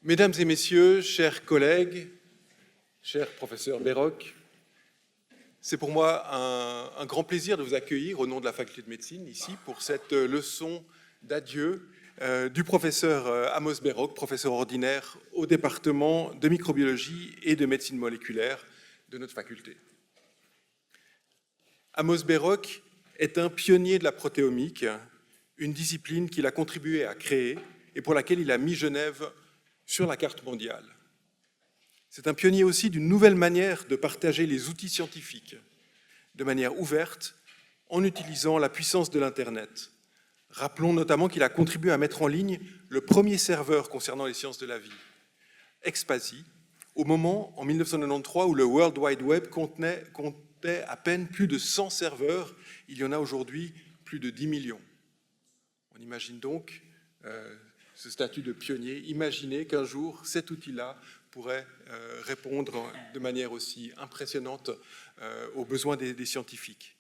Mesdames et messieurs, chers collègues, cher professeur Béroc, c'est pour moi un grand plaisir de vous accueillir au nom de la faculté de médecine ici pour cette leçon d'adieu du professeur Amos Béroc, professeur ordinaire au département de microbiologie et de médecine moléculaire de notre faculté. Amos Béroc est un pionnier de la protéomique, une discipline qu'il a contribué à créer et pour laquelle il a mis Genève sur la carte mondiale. C'est un pionnier aussi d'une nouvelle manière de partager les outils scientifiques de manière ouverte en utilisant la puissance de l'Internet. Rappelons notamment qu'il a contribué à mettre en ligne le premier serveur concernant les sciences de la vie, Expasy, au moment, en 1993, où le World Wide Web comptait à peine plus de 100 serveurs. Il y en a aujourd'hui plus de 10 millions. On imagine donc ce statut de pionnier. Imaginez qu'un jour, cet outil-là pourrait répondre de manière aussi impressionnante aux besoins des scientifiques.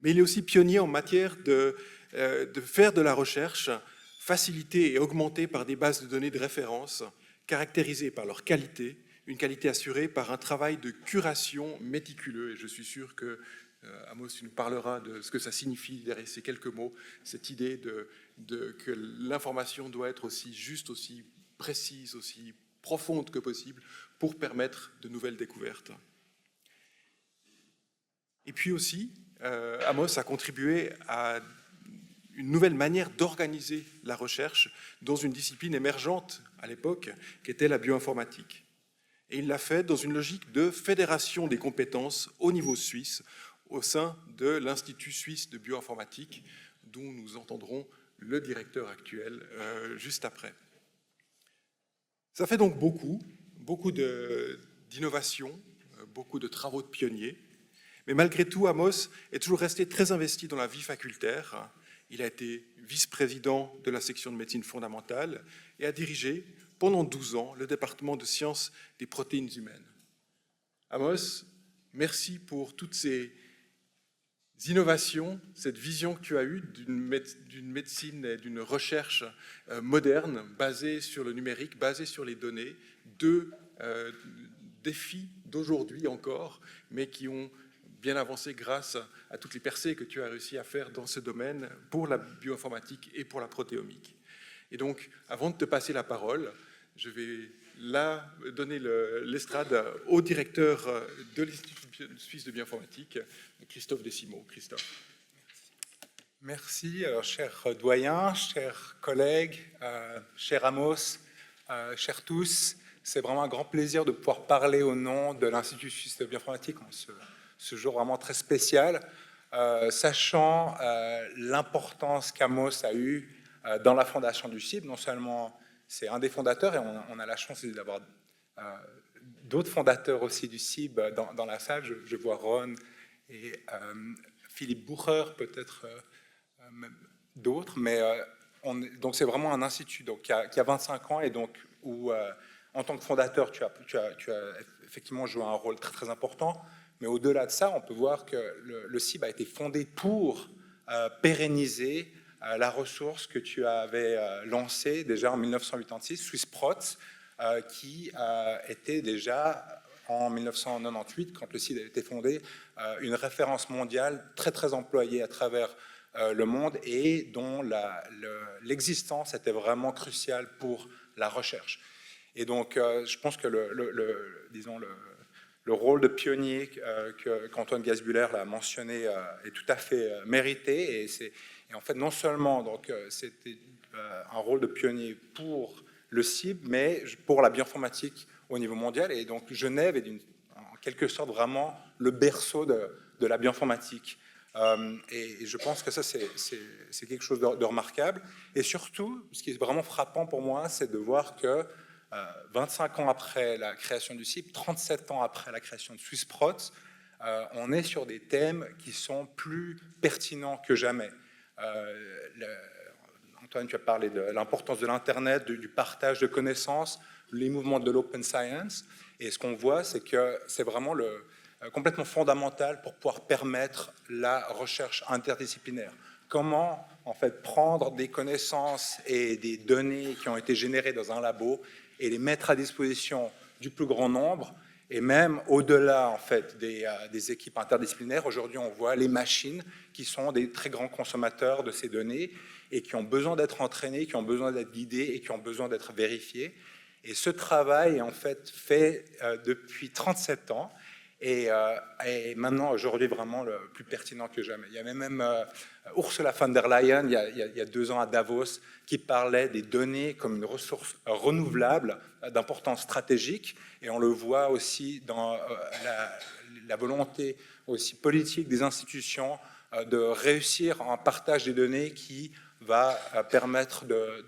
Mais il est aussi pionnier en matière de faire de la recherche facilitée et augmentée par des bases de données de référence caractérisées par leur qualité, une qualité assurée par un travail de curation méticuleux. Et je suis sûr que Amos, tu nous parleras de ce que ça signifie derrière ces quelques mots, cette idée que l'information doit être aussi juste, aussi précise, aussi profonde que possible pour permettre de nouvelles découvertes. Et puis aussi, Amos a contribué à une nouvelle manière d'organiser la recherche dans une discipline émergente à l'époque, qui était la bioinformatique. Et il l'a fait dans une logique de fédération des compétences au niveau suisse, au sein de l'Institut suisse de bioinformatique, dont nous entendrons le directeur actuel juste après. Ça fait donc beaucoup d'innovations, beaucoup de travaux de pionniers, mais malgré tout, Amos est toujours resté très investi dans la vie facultaire. Il a été vice-président de la section de médecine fondamentale et a dirigé pendant 12 ans le département de sciences des protéines humaines. Amos, merci pour toutes ces innovations, cette vision que tu as eue d'une médecine et d'une recherche moderne, basée sur le numérique, basée sur les données, deux défis d'aujourd'hui encore, mais qui ont bien avancé grâce à toutes les percées que tu as réussi à faire dans ce domaine pour la bioinformatique et pour la protéomique. Et donc, avant de te passer la parole, je vais là donner l'estrade au directeur de l'Institut suisse de bioinformatique, Christophe Décimeaux. Christophe. Merci, alors, cher doyen, chers collègues, cher Amos, chers tous. C'est vraiment un grand plaisir de pouvoir parler au nom de l'Institut suisse de bioinformatique en ce jour vraiment très spécial, sachant l'importance qu'Amos a eue dans la fondation du CIB. Non seulement c'est un des fondateurs, et on a la chance d'avoir d'autres fondateurs aussi du CIB dans la salle. Je vois Ron et Philippe Bucher, peut-être d'autres, mais donc c'est vraiment un institut donc, qui a 25 ans, et donc où, en tant que fondateur, tu as effectivement joué un rôle très, très important. Mais au-delà de ça, on peut voir que le CIB a été fondé pour pérenniser la ressource que tu avais lancée déjà en 1986, SwissProts, qui était déjà en 1998, quand le CIB a été fondé, une référence mondiale très très employée à travers le monde et dont l'existence était vraiment cruciale pour la recherche. Et donc, je pense que le rôle de pionnier qu'Antoine Gasbuller l'a mentionné est tout à fait mérité. Et en fait, non seulement c'était un rôle de pionnier pour le CIB, mais pour la bioinformatique au niveau mondial. Et donc, Genève est en quelque sorte vraiment le berceau de la bioinformatique. Et je pense que ça, c'est quelque chose de remarquable. Et surtout, ce qui est vraiment frappant pour moi, c'est de voir que 25 ans après la création du CIB, 37 ans après la création de SwissProts, on est sur des thèmes qui sont plus pertinents que jamais. Antoine, tu as parlé de l'importance de l'Internet, du partage de connaissances, les mouvements de l'open science. Et ce qu'on voit, c'est que c'est vraiment complètement fondamental pour pouvoir permettre la recherche interdisciplinaire. Comment en fait prendre des connaissances et des données qui ont été générées dans un labo et les mettre à disposition du plus grand nombre, et même au-delà en fait des équipes interdisciplinaires. Aujourd'hui, on voit les machines qui sont des très grands consommateurs de ces données et qui ont besoin d'être entraînées, qui ont besoin d'être guidées et qui ont besoin d'être vérifiées. Et ce travail est en fait depuis 37 ans et maintenant, aujourd'hui, vraiment le plus pertinent que jamais. Il y avait même Ursula von der Leyen, il y a 2 ans à Davos, qui parlait des données comme une ressource renouvelable d'importance stratégique. Et on le voit aussi dans la volonté aussi politique des institutions de réussir un partage des données qui va permettre de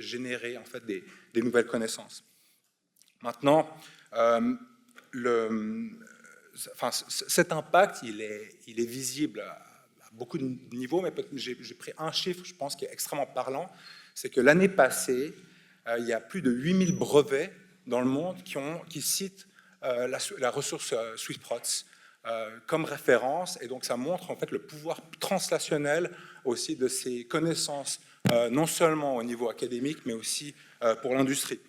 générer en fait des nouvelles connaissances. Maintenant, cet impact, il est visible à beaucoup de niveaux, mais j'ai pris un chiffre, je pense, qui est extrêmement parlant, c'est que l'année passée, il y a plus de 8000 brevets dans le monde qui citent la ressource SwiftProts comme référence, et donc ça montre en fait le pouvoir translationnel aussi de ces connaissances, non seulement au niveau académique, mais aussi pour l'industrie.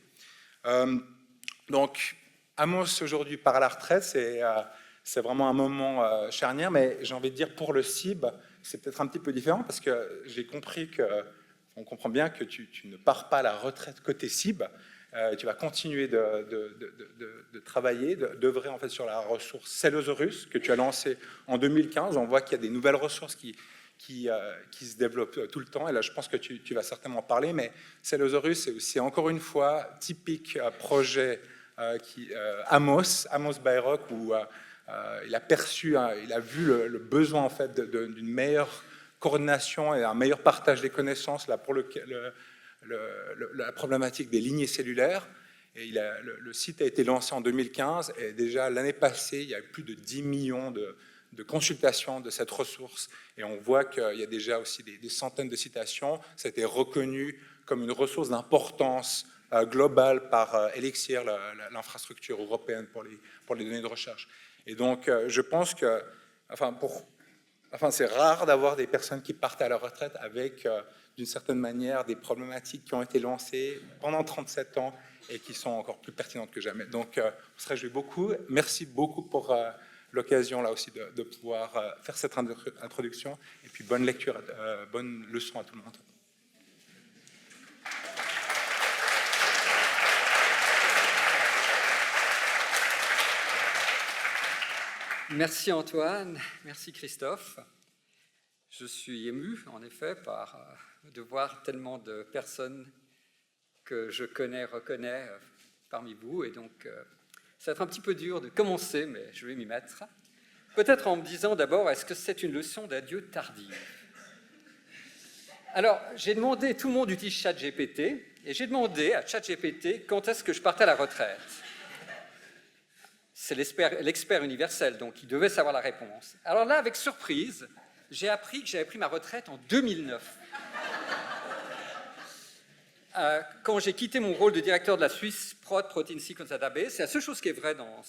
Donc, Amos aujourd'hui part à la retraite, c'est vraiment un moment charnière, mais j'ai envie de dire pour le CIB, c'est peut-être un petit peu différent parce que j'ai compris on comprend bien que tu ne pars pas à la retraite côté CIB, tu vas continuer de travailler, d'œuvrer en fait sur la ressource Celosaurus que tu as lancée en 2015. On voit qu'il y a des nouvelles ressources qui se développent tout le temps, et là je pense que tu vas certainement en parler, mais Celosaurus c'est aussi encore une fois typique projet Amos Bayrock, où il a perçu, il a vu le besoin en fait d'une meilleure coordination et un meilleur partage des connaissances là pour la problématique des lignées cellulaires. Et le site a été lancé en 2015 et déjà l'année passée, il y a eu plus de 10 millions de consultations de cette ressource, et on voit qu'il y a déjà aussi des centaines de citations. Ça a été reconnu comme une ressource d'importance globale par Elixir, l'infrastructure européenne pour les données de recherche. Et donc, je pense que, c'est rare d'avoir des personnes qui partent à la retraite avec, d'une certaine manière, des problématiques qui ont été lancées pendant 37 ans et qui sont encore plus pertinentes que jamais. Donc, on se réjouit beaucoup. Merci beaucoup pour l'occasion, là aussi, de pouvoir faire cette introduction. Et puis, bonne lecture, bonne leçon à tout le monde. Merci Antoine, merci Christophe. Je suis ému, en effet, de voir tellement de personnes que je reconnais parmi vous. Et donc, ça va être un petit peu dur de commencer, mais je vais m'y mettre. Peut-être en me disant d'abord, est-ce que c'est une leçon d'adieu tardive? Alors, j'ai demandé, tout le monde utilise ChatGPT, et j'ai demandé à ChatGPT quand est-ce que je partais à la retraite. C'est l'expert universel, donc il devait savoir la réponse. Alors là, avec surprise, j'ai appris que j'avais pris ma retraite en 2009. Quand j'ai quitté mon rôle de directeur de la Swiss Protein Sequence Database, c'est la seule chose qui est vraie dans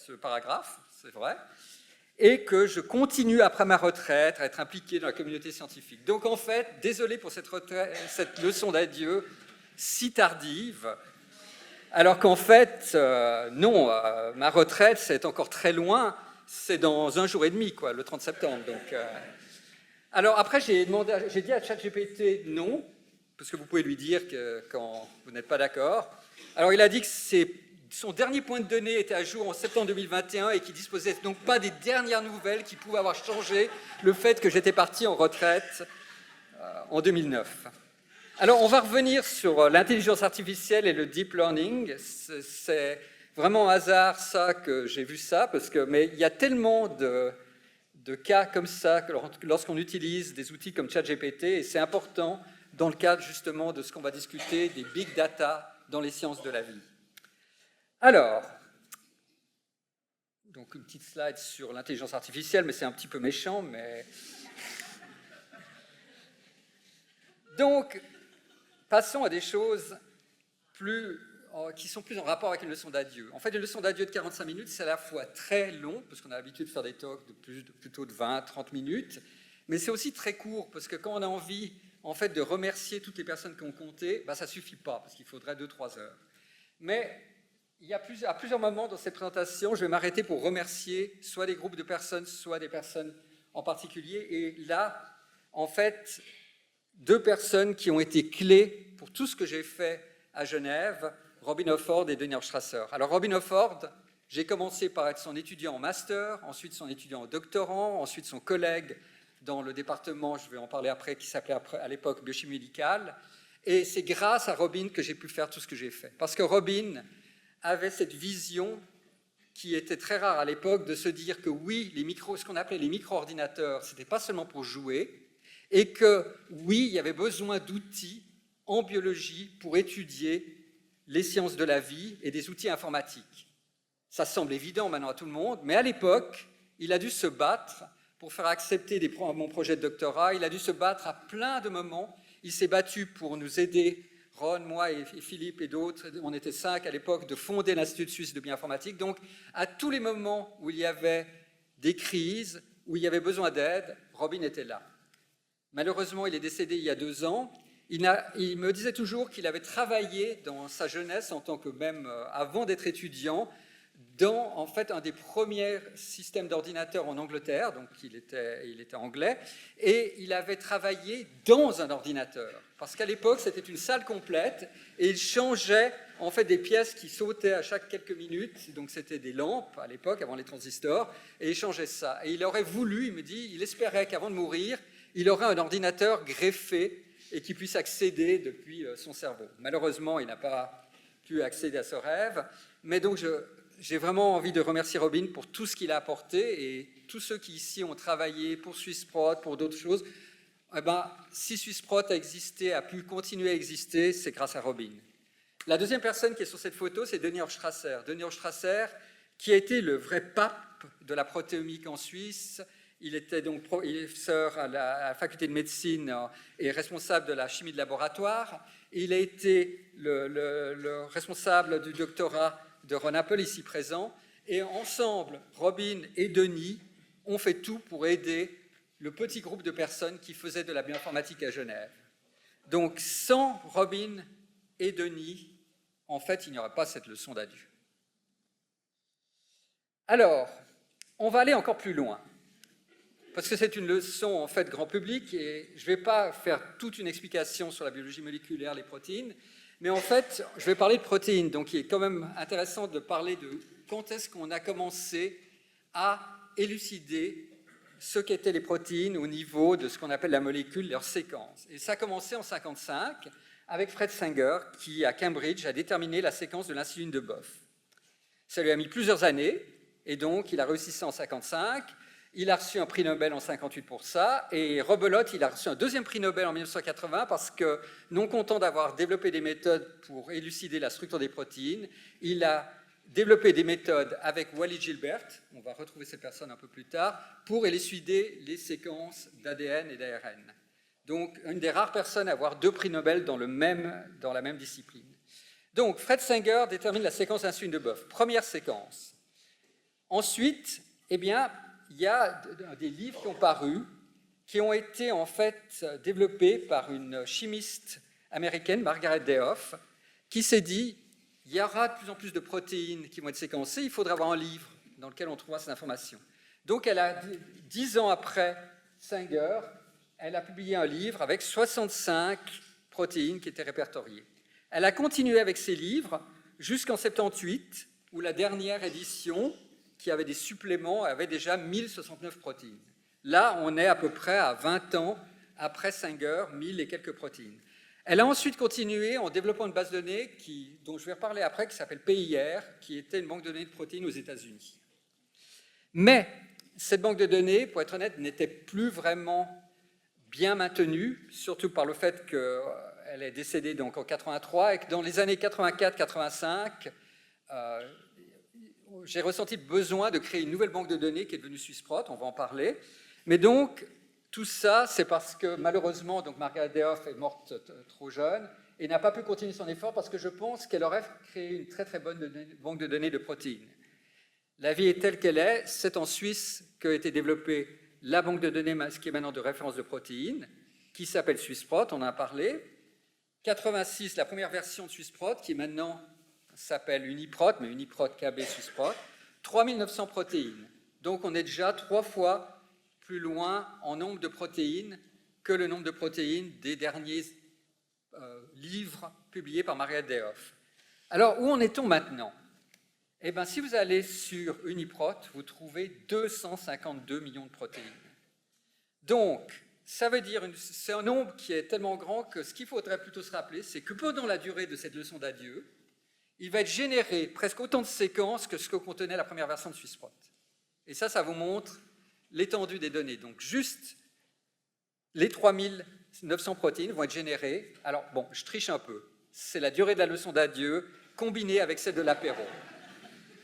ce paragraphe, c'est vrai, et que je continue après ma retraite à être impliqué dans la communauté scientifique. Donc en fait, désolé pour cette leçon d'adieu si tardive, alors qu'en fait, non, ma retraite, c'est encore très loin, c'est dans 1 jour et demi, quoi, le 30 septembre. Donc, alors après, j'ai dit à ChatGPT non, parce que vous pouvez lui dire que quand vous n'êtes pas d'accord. Alors il a dit que son dernier point de données était à jour en septembre 2021 et qu'il ne disposait donc pas des dernières nouvelles qui pouvaient avoir changé le fait que j'étais parti en retraite en 2009. Alors, on va revenir sur l'intelligence artificielle et le deep learning. C'est vraiment un hasard, ça, que j'ai vu ça, mais il y a tellement de cas comme ça que lorsqu'on utilise des outils comme ChatGPT, et c'est important dans le cadre, justement, de ce qu'on va discuter, des big data dans les sciences de la vie. Alors, donc une petite slide sur l'intelligence artificielle, mais c'est un petit peu méchant, mais... Donc... Passons à des choses qui sont plus en rapport avec une leçon d'adieu. En fait, une leçon d'adieu de 45 minutes, c'est à la fois très long, parce qu'on a l'habitude de faire des talks de plutôt de 20-30 minutes, mais c'est aussi très court, parce que quand on a envie en fait, de remercier toutes les personnes qui ont compté, ça ne suffit pas, parce qu'il faudrait 2-3 heures. Mais à plusieurs moments dans cette présentation, je vais m'arrêter pour remercier soit des groupes de personnes, soit des personnes en particulier. Et là, en fait, 2 personnes qui ont été clés pour tout ce que j'ai fait à Genève, Robin Hofford et Denis Strasser. Alors Robin Hofford, j'ai commencé par être son étudiant en master, ensuite son étudiant en doctorant, ensuite son collègue dans le département, je vais en parler après, qui s'appelait à l'époque biochimie médicale. Et c'est grâce à Robin que j'ai pu faire tout ce que j'ai fait. Parce que Robin avait cette vision qui était très rare à l'époque de se dire que oui, ce qu'on appelait les micro-ordinateurs, ce n'était pas seulement pour jouer, et que oui, il y avait besoin d'outils en biologie pour étudier les sciences de la vie et des outils informatiques. Ça semble évident maintenant à tout le monde, mais à l'époque, il a dû se battre pour faire accepter mon projet de doctorat. Il a dû se battre à plein de moments. Il s'est battu pour nous aider, Ron, moi et Philippe et d'autres, on était 5 à l'époque, de fonder l'Institut suisse de bioinformatique. Donc, à tous les moments où il y avait des crises, où il y avait besoin d'aide, Robin était là. Malheureusement, il est décédé il y a 2 ans. Il me disait toujours qu'il avait travaillé dans sa jeunesse, en tant que même avant d'être étudiant, dans en fait un des premiers systèmes d'ordinateurs en Angleterre, donc il était anglais, et il avait travaillé dans un ordinateur, parce qu'à l'époque c'était une salle complète, et il changeait en fait des pièces qui sautaient à chaque quelques minutes, donc c'était des lampes à l'époque, avant les transistors, et il changeait ça. Et il aurait voulu, il me dit, il espérait qu'avant de mourir, il aurait un ordinateur greffé et qui puisse accéder depuis son cerveau. Malheureusement, il n'a pas pu accéder à ce rêve, mais donc j'ai vraiment envie de remercier Robin pour tout ce qu'il a apporté, et tous ceux qui ici ont travaillé pour SwissProt, pour d'autres choses, si SwissProt a existé, a pu continuer à exister, c'est grâce à Robin. La deuxième personne qui est sur cette photo, c'est Denis Strasser. Denis Strasser, qui a été le vrai pape de la protéomique en Suisse. Il était donc professeur à la faculté de médecine et responsable de la chimie de laboratoire. Il a été le responsable du doctorat de Ron Apple, ici présent, et ensemble, Robin et Denis ont fait tout pour aider le petit groupe de personnes qui faisaient de la bioinformatique à Genève. Donc, sans Robin et Denis, en fait, il n'y aurait pas cette leçon d'adieu. Alors, on va aller encore plus loin, parce que c'est une leçon, en fait, grand public, et je ne vais pas faire toute une explication sur la biologie moléculaire, les protéines, mais en fait, je vais parler de protéines, donc il est quand même intéressant de parler de quand est-ce qu'on a commencé à élucider ce qu'étaient les protéines au niveau de ce qu'on appelle la molécule, leur séquence. Et ça a commencé en 1955 avec Fred Sanger, qui, à Cambridge, a déterminé la séquence de l'insuline de bœuf. Ça lui a mis plusieurs années, et donc il a réussi ça en 1955. Il a reçu un prix Nobel en 1958 pour ça, et rebelote, il a reçu un deuxième prix Nobel en 1980 parce que, non content d'avoir développé des méthodes pour élucider la structure des protéines, il a développé des méthodes avec Wally Gilbert, on va retrouver cette personne un peu plus tard, pour élucider les séquences d'ADN et d'ARN. Donc, une des rares personnes à avoir 2 prix Nobel dans la même discipline. Donc, Fred Sanger détermine la séquence d'insuline de bœuf. Première séquence. Ensuite, il y a des livres qui ont paru, qui ont été en fait développés par une chimiste américaine, Margaret Dehoff, qui s'est dit, il y aura de plus en plus de protéines qui vont être séquencées, il faudra avoir un livre dans lequel on trouvera ces informations. Donc, 10 ans après Sanger, elle a publié un livre avec 65 protéines qui étaient répertoriées. Elle a continué avec ces livres jusqu'en 1978, où la dernière édition, qui avait des suppléments, avait déjà 1069 protéines. Là, on est à peu près à 20 ans après Sanger, 1000 et quelques protéines. Elle a ensuite continué en développant une base de données dont je vais reparler après, qui s'appelle PIR, qui était une banque de données de protéines aux États-Unis. Mais cette banque de données, pour être honnête, n'était plus vraiment bien maintenue, surtout par le fait qu'elle est décédée donc en 1983 et que dans les années 84-85, j'ai ressenti le besoin de créer une nouvelle banque de données qui est devenue SwissProt, on va en parler. Mais donc, tout ça, c'est parce que malheureusement, donc Margaret Dehoff est morte trop jeune et n'a pas pu continuer son effort parce que je pense qu'elle aurait créé une très très bonne banque de données de protéines. La vie est telle qu'elle est, c'est en Suisse qu'a été développée la banque de données qui est maintenant de référence de protéines, qui s'appelle SwissProt, on en a parlé. 86, la première version de SwissProt, qui maintenant s'appelle UniProt, mais UniProt KB SwissProt. 3900 protéines. Donc on est déjà 3 fois plus loin en nombre de protéines que le nombre de protéines des derniers livres publiés par Mariette Dehoff. Alors, où en est-on maintenant? Eh bien, si vous allez sur UniProt, vous trouvez 252 millions de protéines. Donc, ça veut dire, c'est un nombre qui est tellement grand que ce qu'il faudrait plutôt se rappeler, c'est que pendant la durée de cette leçon d'adieu, il va être généré presque autant de séquences que ce que contenait la première version de SwissProt. Et ça vous montre l'étendue des données. Donc, juste les 3900 protéines vont être générées. Alors, bon, je triche un peu. C'est la durée de la leçon d'adieu combinée avec celle de l'apéro.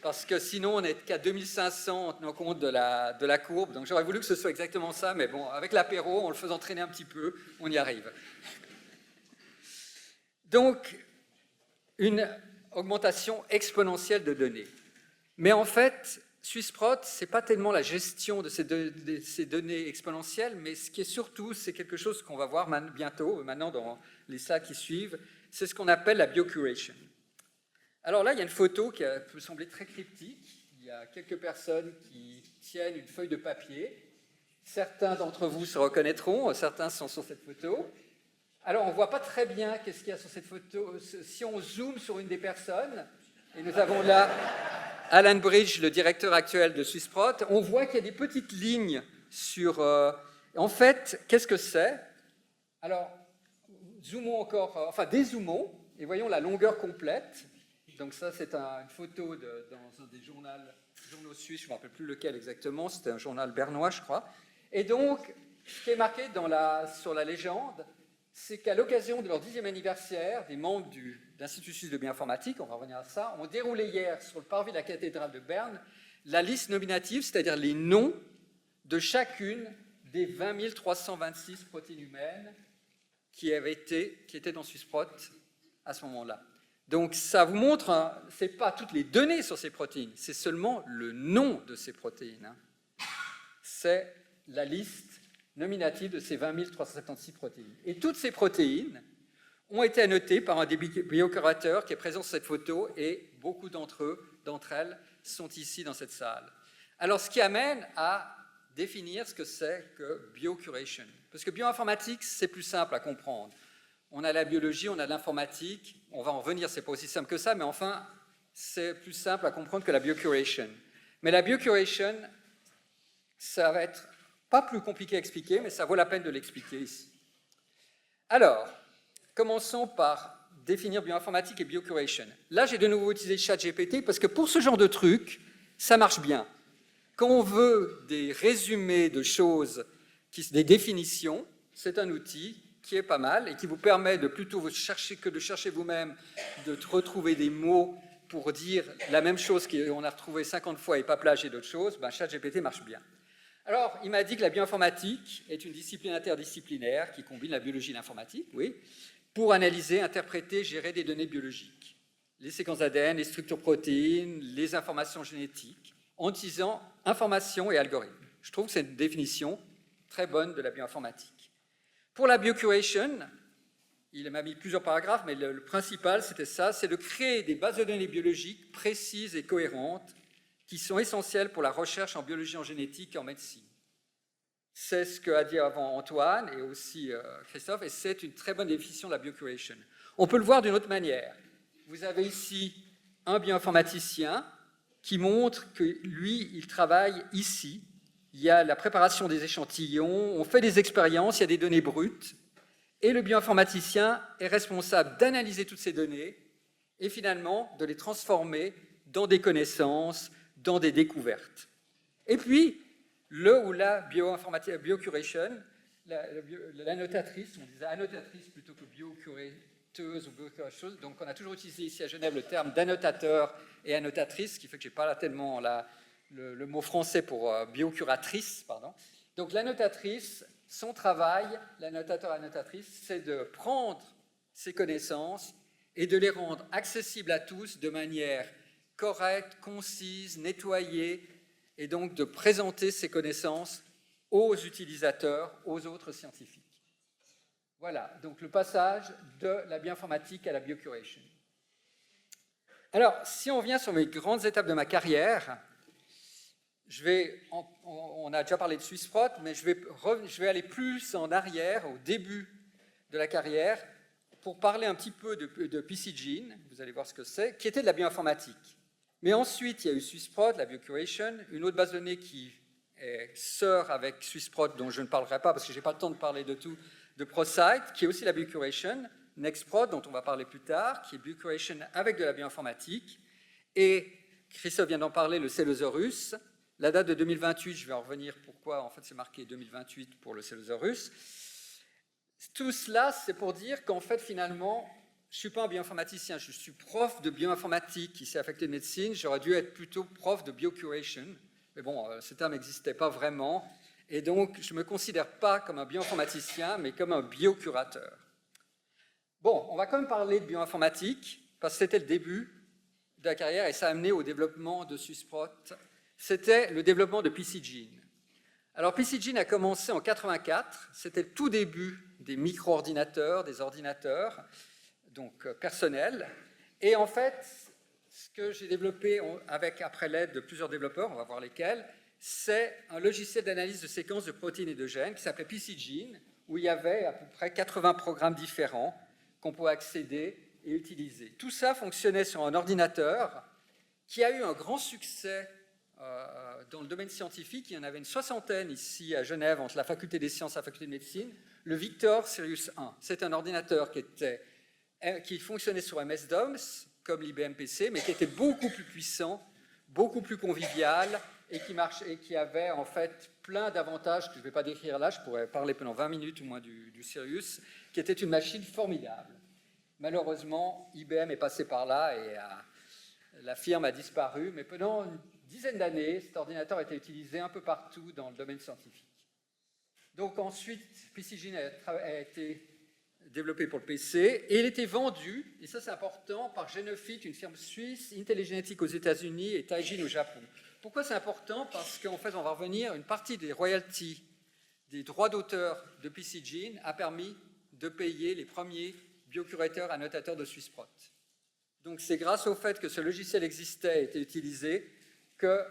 Parce que sinon, on n'est qu'à 2500 en tenant compte de la courbe. Donc, j'aurais voulu que ce soit exactement ça, mais bon, avec l'apéro, en le faisant traîner un petit peu, on y arrive. Donc, une augmentation exponentielle de données. Mais en fait, SwissProt, ce n'est pas tellement la gestion de ces données exponentielles, mais ce qui est surtout, c'est quelque chose qu'on va voir bientôt, maintenant dans les slides qui suivent, c'est ce qu'on appelle la biocuration. Alors là, il y a une photo qui peut sembler très cryptique. Il y a quelques personnes qui tiennent une feuille de papier. Certains d'entre vous se reconnaîtront, certains sont sur cette photo. Alors, on ne voit pas très bien qu'est-ce qu'il y a sur cette photo. Si on zoome sur une des personnes, et nous avons là Alan Bridge, le directeur actuel de SwissProt, on voit qu'il y a des petites lignes sur... En fait, qu'est-ce que c'est? Alors, zoomons encore, enfin dézoomons, et voyons la longueur complète. Donc ça, c'est une photo dans un des journaux suisses, je ne me rappelle plus lequel exactement, c'était un journal bernois, je crois. Et donc, ce qui est marqué sur la légende, c'est qu'à l'occasion de leur 10e anniversaire, des membres de l'Institut suisse de bioinformatique, on va revenir à ça, ont déroulé hier sur le parvis de la cathédrale de Berne la liste nominative, c'est-à-dire les noms de chacune des 20 326 protéines humaines qui étaient dans SwissProt à ce moment-là. Donc ça vous montre, ce n'est pas toutes les données sur ces protéines, c'est seulement le nom de ces protéines. C'est la liste nominative de ces 20 376 protéines. Et toutes ces protéines ont été annotées par un des biocurateurs qui est présent sur cette photo, et beaucoup d'entre elles sont ici dans cette salle. Alors ce qui amène à définir ce que c'est que biocuration. Parce que bioinformatique, c'est plus simple à comprendre. On a la biologie, on a l'informatique, on va en revenir, c'est pas aussi simple que ça, mais enfin, c'est plus simple à comprendre que la biocuration. Mais la biocuration, ça va être pas plus compliqué à expliquer, mais ça vaut la peine de l'expliquer ici. Alors, commençons par définir bioinformatique et biocuration. Là, j'ai de nouveau utilisé ChatGPT parce que pour ce genre de truc, ça marche bien. Quand on veut des résumés de choses, des définitions, c'est un outil qui est pas mal et qui vous permet de plutôt que de chercher vous-même, de retrouver des mots pour dire la même chose qu'on a retrouvé 50 fois et pas plagier d'autres choses. ChatGPT marche bien. Alors, il m'a dit que la bioinformatique est une discipline interdisciplinaire qui combine la biologie et l'informatique, oui, pour analyser, interpréter, gérer des données biologiques, les séquences ADN, les structures protéines, les informations génétiques, en utilisant information et algorithmes. Je trouve que c'est une définition très bonne de la bioinformatique. Pour la biocuration, il m'a mis plusieurs paragraphes, mais le principal, c'était ça, c'est de créer des bases de données biologiques précises et cohérentes qui sont essentielles pour la recherche en biologie, en génétique et en médecine. C'est ce qu'a dit avant Antoine et aussi Christophe, et c'est une très bonne définition de la biocuration. On peut le voir d'une autre manière. Vous avez ici un bioinformaticien qui montre que lui, il travaille ici. Il y a la préparation des échantillons, on fait des expériences, il y a des données brutes, et le bioinformaticien est responsable d'analyser toutes ces données et finalement de les transformer dans des connaissances, dans des découvertes. Et puis, le ou la biocuration, l'annotatrice, on disait annotatrice plutôt que biocurateuse ou biocurateuse, donc on a toujours utilisé ici à Genève le terme d'annotateur et annotatrice, ce qui fait que je n'ai pas là tellement le mot français pour biocuratrice, pardon. Donc l'annotatrice, son travail, l'annotateur-annotatrice, c'est de prendre ces connaissances et de les rendre accessibles à tous de manière correcte, concise, nettoyée, et donc de présenter ces connaissances aux utilisateurs, aux autres scientifiques. Voilà, donc le passage de la bioinformatique à la biocuration. Alors, si on revient sur mes grandes étapes de ma carrière, on a déjà parlé de Swissprot, mais je vais aller plus en arrière, au début de la carrière, pour parler un petit peu de PCGene, vous allez voir ce que c'est, qui était de la bioinformatique. Mais ensuite, il y a eu Swissprot, la biocuration, une autre base de données qui est sœur avec Swissprot, dont je ne parlerai pas parce que je n'ai pas le temps de parler de tout, de ProCyte, qui est aussi la biocuration, Nextprot, dont on va parler plus tard, qui est biocuration avec de la bioinformatique, et Christophe vient d'en parler, le Celosaurus. La date de 2028, je vais en revenir pourquoi, en fait, c'est marqué 2028 pour le Celosaurus. Tout cela, c'est pour dire qu'en fait, finalement, je ne suis pas un bioinformaticien, je suis prof de bioinformatique qui s'est affecté de médecine, j'aurais dû être plutôt prof de biocuration, mais bon, ce terme n'existait pas vraiment, et donc je ne me considère pas comme un bioinformaticien, mais comme un biocurateur. Bon, on va quand même parler de bioinformatique, parce que c'était le début de la carrière, et ça a amené au développement de Swissprot. C'était le développement de PCGene. Alors PCGene a commencé en 1984, c'était le tout début des micro-ordinateurs, des ordinateurs, donc personnels. Et en fait, ce que j'ai développé après l'aide de plusieurs développeurs, on va voir lesquels, c'est un logiciel d'analyse de séquences de protéines et de gènes qui s'appelait PCGene, où il y avait à peu près 80 programmes différents qu'on pouvait accéder et utiliser. Tout ça fonctionnait sur un ordinateur qui a eu un grand succès dans le domaine scientifique. Il y en avait une soixantaine ici à Genève, entre la faculté des sciences et la faculté de médecine. Le Victor Sirius 1, c'est un ordinateur qui fonctionnait sur MS-DOS, comme l'IBM PC, mais qui était beaucoup plus puissant, beaucoup plus convivial, et qui avait en fait plein d'avantages que je ne vais pas décrire là, je pourrais parler pendant 20 minutes au moins du Sirius, qui était une machine formidable. Malheureusement, IBM est passé par là et la firme a disparu, mais pendant une dizaine d'années, cet ordinateur a été utilisé un peu partout dans le domaine scientifique. Donc ensuite, PCGene a été développé pour le PC, et il était vendu, et ça c'est important, par Genofit, une firme suisse, IntelliGenetic aux États-Unis et Taijin au Japon. Pourquoi c'est important? Parce qu'en fait, on va revenir, une partie des royalties, des droits d'auteur de PCGene a permis de payer les premiers biocurateurs annotateurs de Swissprot. Donc c'est grâce au fait que ce logiciel existait et était utilisé que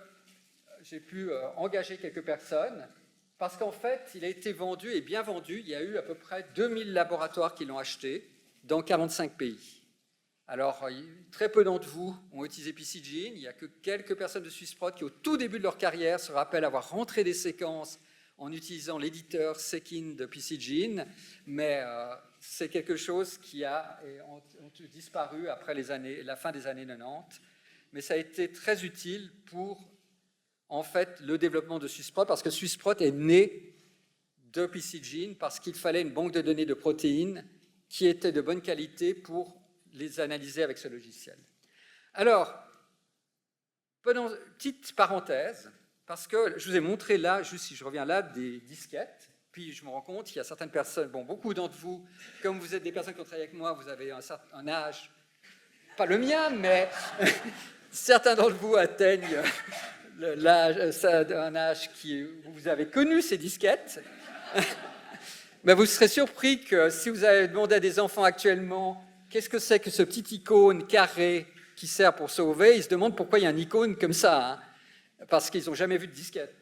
j'ai pu engager quelques personnes, parce qu'en fait, il a été vendu et bien vendu. Il y a eu à peu près 2000 laboratoires qui l'ont acheté dans 45 pays. Alors, très peu d'entre vous ont utilisé PCGene. Il n'y a que quelques personnes de Swissprot qui, au tout début de leur carrière, se rappellent avoir rentré des séquences en utilisant l'éditeur Sekin de PCGene, mais c'est quelque chose qui a disparu après la fin des années 90. Mais ça a été très utile pour, en fait, le développement de Swissprot, parce que Swissprot est né de PCGene, parce qu'il fallait une banque de données de protéines qui était de bonne qualité pour les analyser avec ce logiciel. Alors, petite parenthèse, parce que je vous ai montré là, juste si je reviens là, des disquettes, puis je me rends compte qu'il y a certaines personnes, bon, beaucoup d'entre vous, comme vous êtes des personnes qui ont travaillé avec moi, vous avez un âge, pas le mien, mais certains d'entre vous atteignent un âge où vous avez connu ces disquettes. Mais vous serez surpris que si vous avez demandé à des enfants actuellement qu'est-ce que c'est que ce petit icône carré qui sert pour sauver, ils se demandent pourquoi il y a un icône comme ça, hein, parce qu'ils n'ont jamais vu de disquette.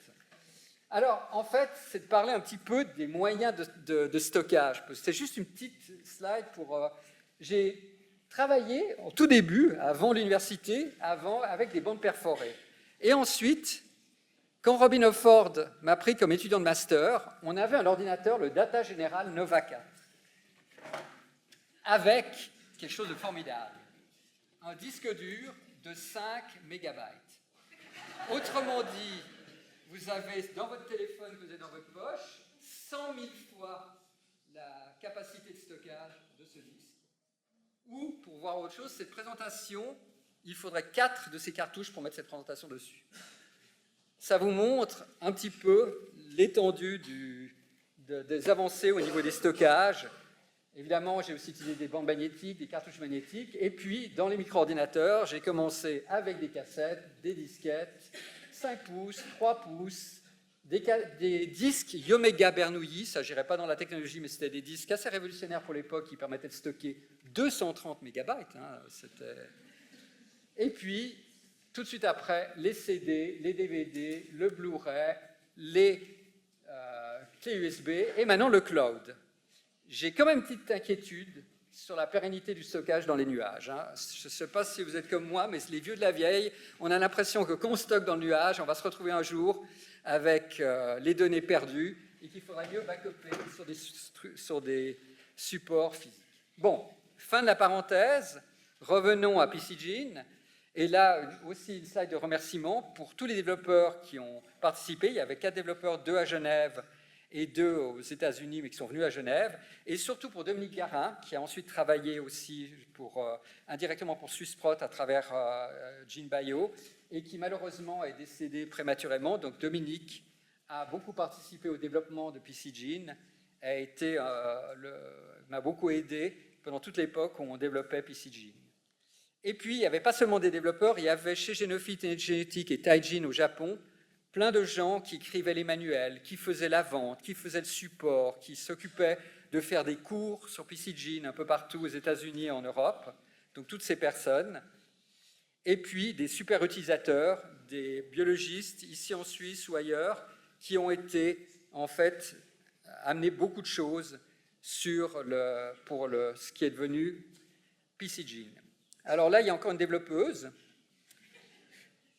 Alors, en fait, c'est de parler un petit peu des moyens de stockage. C'est juste une petite slide pour... j'ai travaillé au tout début, avant l'université, avec des bandes perforées. Et ensuite, quand Robin Hofford m'a pris comme étudiant de master, on avait un ordinateur, le Data General Nova 4, avec quelque chose de formidable, un disque dur de 5 mégabytes. Autrement dit, vous avez dans votre téléphone que vous avez dans votre poche 100 000 fois la capacité de stockage de ce disque. Ou, pour voir autre chose, cette présentation, il faudrait 4 de ces cartouches pour mettre cette présentation dessus. Ça vous montre un petit peu l'étendue des avancées au niveau des stockages. Évidemment, j'ai aussi utilisé des bandes magnétiques, des cartouches magnétiques. Et puis, dans les micro-ordinateurs, j'ai commencé avec des cassettes, des disquettes, 5 pouces, 3 pouces, des disques Yomega Bernoulli, ça j'irai pas dans la technologie, mais c'était des disques assez révolutionnaires pour l'époque qui permettaient de stocker 230 mégabytes. Et puis, tout de suite après, les CD, les DVD, le Blu-ray, les clés USB et maintenant le cloud. J'ai quand même une petite inquiétude sur la pérennité du stockage dans les nuages. Je ne sais pas si vous êtes comme moi, mais les vieux de la vieille, on a l'impression que quand on stocke dans le nuage, on va se retrouver un jour avec les données perdues et qu'il faudra mieux backuper sur des supports physiques. Bon, fin de la parenthèse, revenons à PCGene. Et là aussi une slide de remerciement pour tous les développeurs qui ont participé. Il y avait 4 développeurs, 2 à Genève et 2 aux États-Unis, mais qui sont venus à Genève. Et surtout pour Dominique Garin, qui a ensuite travaillé aussi indirectement pour Swissprot à travers GeneBio, et qui malheureusement est décédé prématurément. Donc Dominique a beaucoup participé au développement de PCGene, m'a beaucoup aidé pendant toute l'époque où on développait PCGene. Et puis, il n'y avait pas seulement des développeurs, il y avait chez Genophyte Genetic et Taijin au Japon, plein de gens qui écrivaient les manuels, qui faisaient la vente, qui faisaient le support, qui s'occupaient de faire des cours sur PCGene un peu partout aux États-Unis et en Europe. Donc, toutes ces personnes. Et puis, des super utilisateurs, des biologistes, ici en Suisse ou ailleurs, qui ont été, en fait, amener beaucoup de choses pour ce qui est devenu PCGene. Alors là, il y a encore une développeuse.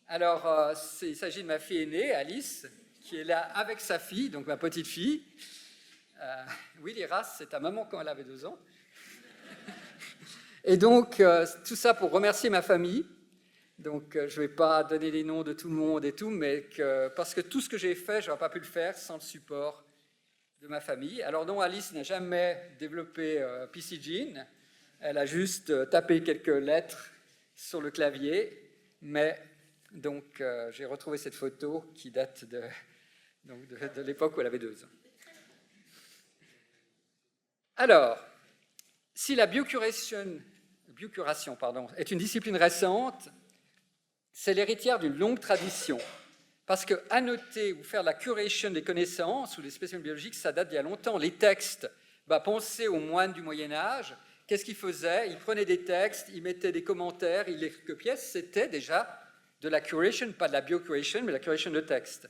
Alors, il s'agit de ma fille aînée, Alice, qui est là avec sa fille, donc ma petite fille. Oui, Liras, c'est ta maman quand elle avait 2 ans. Et donc, tout ça pour remercier ma famille. Donc, je ne vais pas donner les noms de tout le monde et tout, mais parce que tout ce que j'ai fait, je n'aurais pas pu le faire sans le support de ma famille. Alors non, Alice n'a jamais développé PCGene. Elle a juste tapé quelques lettres sur le clavier, mais donc j'ai retrouvé cette photo qui date de l'époque où elle avait 2 ans. Alors, si la biocuration est une discipline récente, c'est l'héritière d'une longue tradition. Parce que annoter ou faire la curation des connaissances ou des spécimens biologiques, ça date d'il y a longtemps. Les textes, pensez aux moines du Moyen-Âge. Qu'est-ce qu'ils faisaient? Ils prenaient des textes, ils mettaient des commentaires, ils les recopiaient. C'était déjà de la curation, pas de la biocuration, mais de la curation de textes.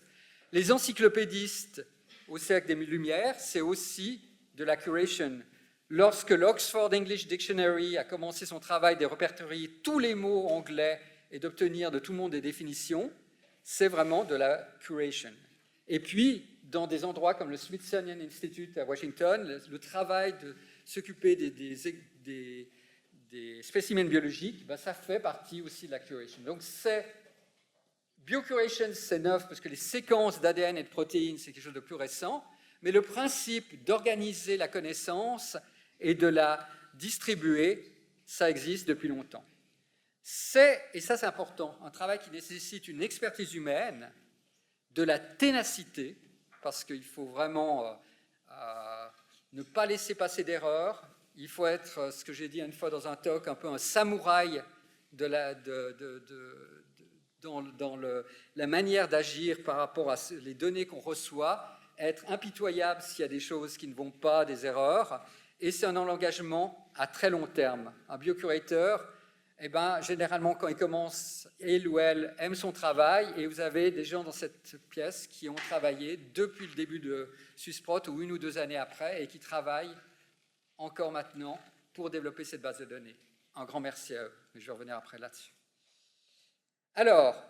Les encyclopédistes au siècle des Lumières, c'est aussi de la curation. Lorsque l'Oxford English Dictionary a commencé son travail de répertorier tous les mots anglais et d'obtenir de tout le monde des définitions, c'est vraiment de la curation. Et puis, dans des endroits comme le Smithsonian Institute à Washington, le travail de s'occuper des spécimens biologiques, ça fait partie aussi de la curation. Donc, biocuration, c'est neuf parce que les séquences d'ADN et de protéines, c'est quelque chose de plus récent, mais le principe d'organiser la connaissance et de la distribuer, ça existe depuis longtemps. Et ça c'est important, un travail qui nécessite une expertise humaine, de la ténacité, parce qu'il faut vraiment ne pas laisser passer d'erreurs. Il faut être, ce que j'ai dit une fois dans un talk, un peu un samouraï dans la manière d'agir par rapport à les données qu'on reçoit, être impitoyable s'il y a des choses qui ne vont pas, des erreurs, et c'est un engagement à très long terme. Un biocurateur, généralement, quand il commence, il ou elle aime son travail, et vous avez des gens dans cette pièce qui ont travaillé depuis le début de Swissprot ou 1 ou 2 années après, et qui travaillent encore maintenant pour développer cette base de données. Un grand merci à eux, mais je vais revenir après là-dessus. Alors,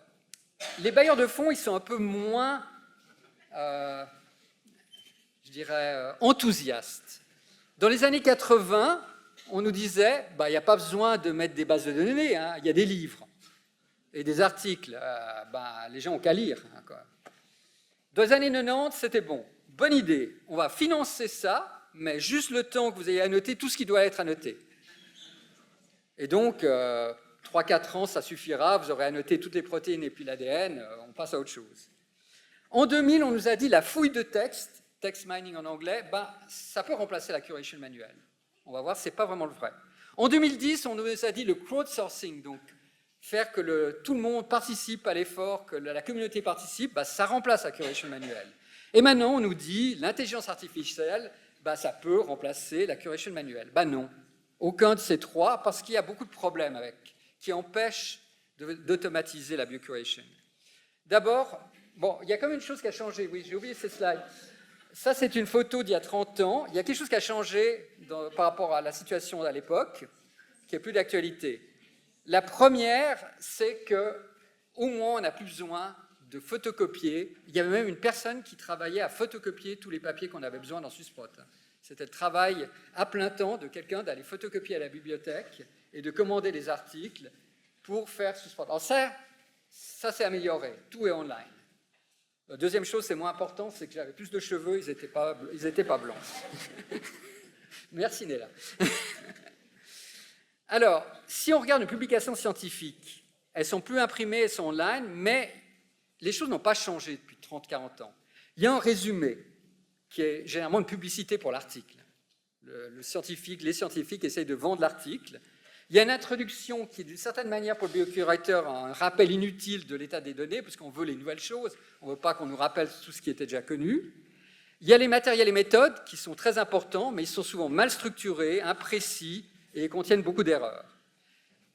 les bailleurs de fonds, ils sont un peu moins, enthousiastes. Dans les années 80, on nous disait, il n'y a pas besoin de mettre des bases de données, il y a des livres et des articles, les gens n'ont qu'à lire. Dans les années 90, c'était bon. Bonne idée, on va financer ça, mais juste le temps que vous ayez annoté tout ce qui doit être annoté. Et donc, 3-4 ans, ça suffira, vous aurez annoté toutes les protéines et puis l'ADN, on passe à autre chose. En 2000, on nous a dit la fouille de texte, text mining en anglais, ça peut remplacer la curation manuelle. On va voir, ce n'est pas vraiment le vrai. En 2010, on nous a dit le crowdsourcing, donc faire que tout le monde participe à l'effort, que la communauté participe, ça remplace la curation manuelle. Et maintenant, on nous dit, l'intelligence artificielle, ça peut remplacer la curation manuelle. Non, aucun de ces trois, parce qu'il y a beaucoup de problèmes qui empêchent d'automatiser la biocuration. D'abord, il y a quand même une chose qui a changé. Oui, j'ai oublié ces slides. Ça, c'est une photo d'il y a 30 ans. Il y a quelque chose qui a changé par rapport à la situation à l'époque, qui n'est plus d'actualité. La première, c'est qu'au moins, on n'a plus besoin de photocopier. Il y avait même une personne qui travaillait à photocopier tous les papiers qu'on avait besoin dans Swisprot. C'était le travail à plein temps de quelqu'un d'aller photocopier à la bibliothèque et de commander les articles pour faire Swisprot. Alors ça s'est amélioré. Tout est online. La deuxième chose, c'est moins important, c'est que j'avais plus de cheveux, ils n'étaient pas blancs. Merci Néla. Alors, si on regarde une publication scientifique, elles sont plus imprimées, elles sont online, mais les choses n'ont pas changé depuis 30-40 ans. Il y a un résumé qui est généralement une publicité pour l'article. Les scientifiques essayent de vendre l'article. Il y a une introduction qui est d'une certaine manière pour le biocurateur un rappel inutile de l'état des données, parce qu'on veut les nouvelles choses, on ne veut pas qu'on nous rappelle tout ce qui était déjà connu. Il y a les matériels et méthodes qui sont très importants, mais ils sont souvent mal structurés, imprécis, et contiennent beaucoup d'erreurs.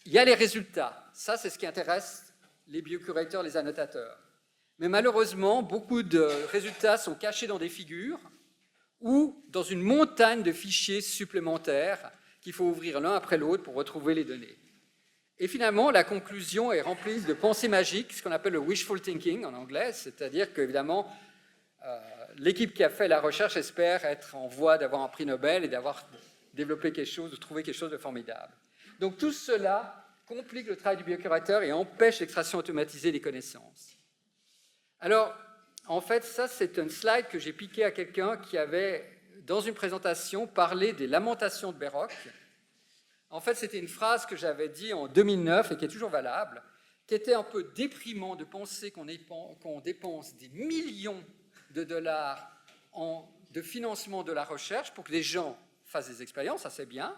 Il y a les résultats. Ça, c'est ce qui intéresse les biocurateurs, les annotateurs. Mais malheureusement, beaucoup de résultats sont cachés dans des figures ou dans une montagne de fichiers supplémentaires qu'il faut ouvrir l'un après l'autre pour retrouver les données. Et finalement, la conclusion est remplie de pensées magiques, ce qu'on appelle le wishful thinking en anglais, c'est-à-dire qu'évidemment, l'équipe qui a fait la recherche espère être en voie d'avoir un prix Nobel et d'avoir développer quelque chose, de trouver quelque chose de formidable. Donc tout cela complique le travail du biocurateur et empêche l'extraction automatisée des connaissances. Alors, en fait, ça, c'est un slide que j'ai piqué à quelqu'un qui avait, dans une présentation, parlé des lamentations de Béroc. En fait, c'était une phrase que j'avais dit en 2009 et qui est toujours valable, qui était un peu déprimant de penser qu'on dépense des millions de dollars de financement de la recherche pour que les gens fassent des expériences, ça c'est bien,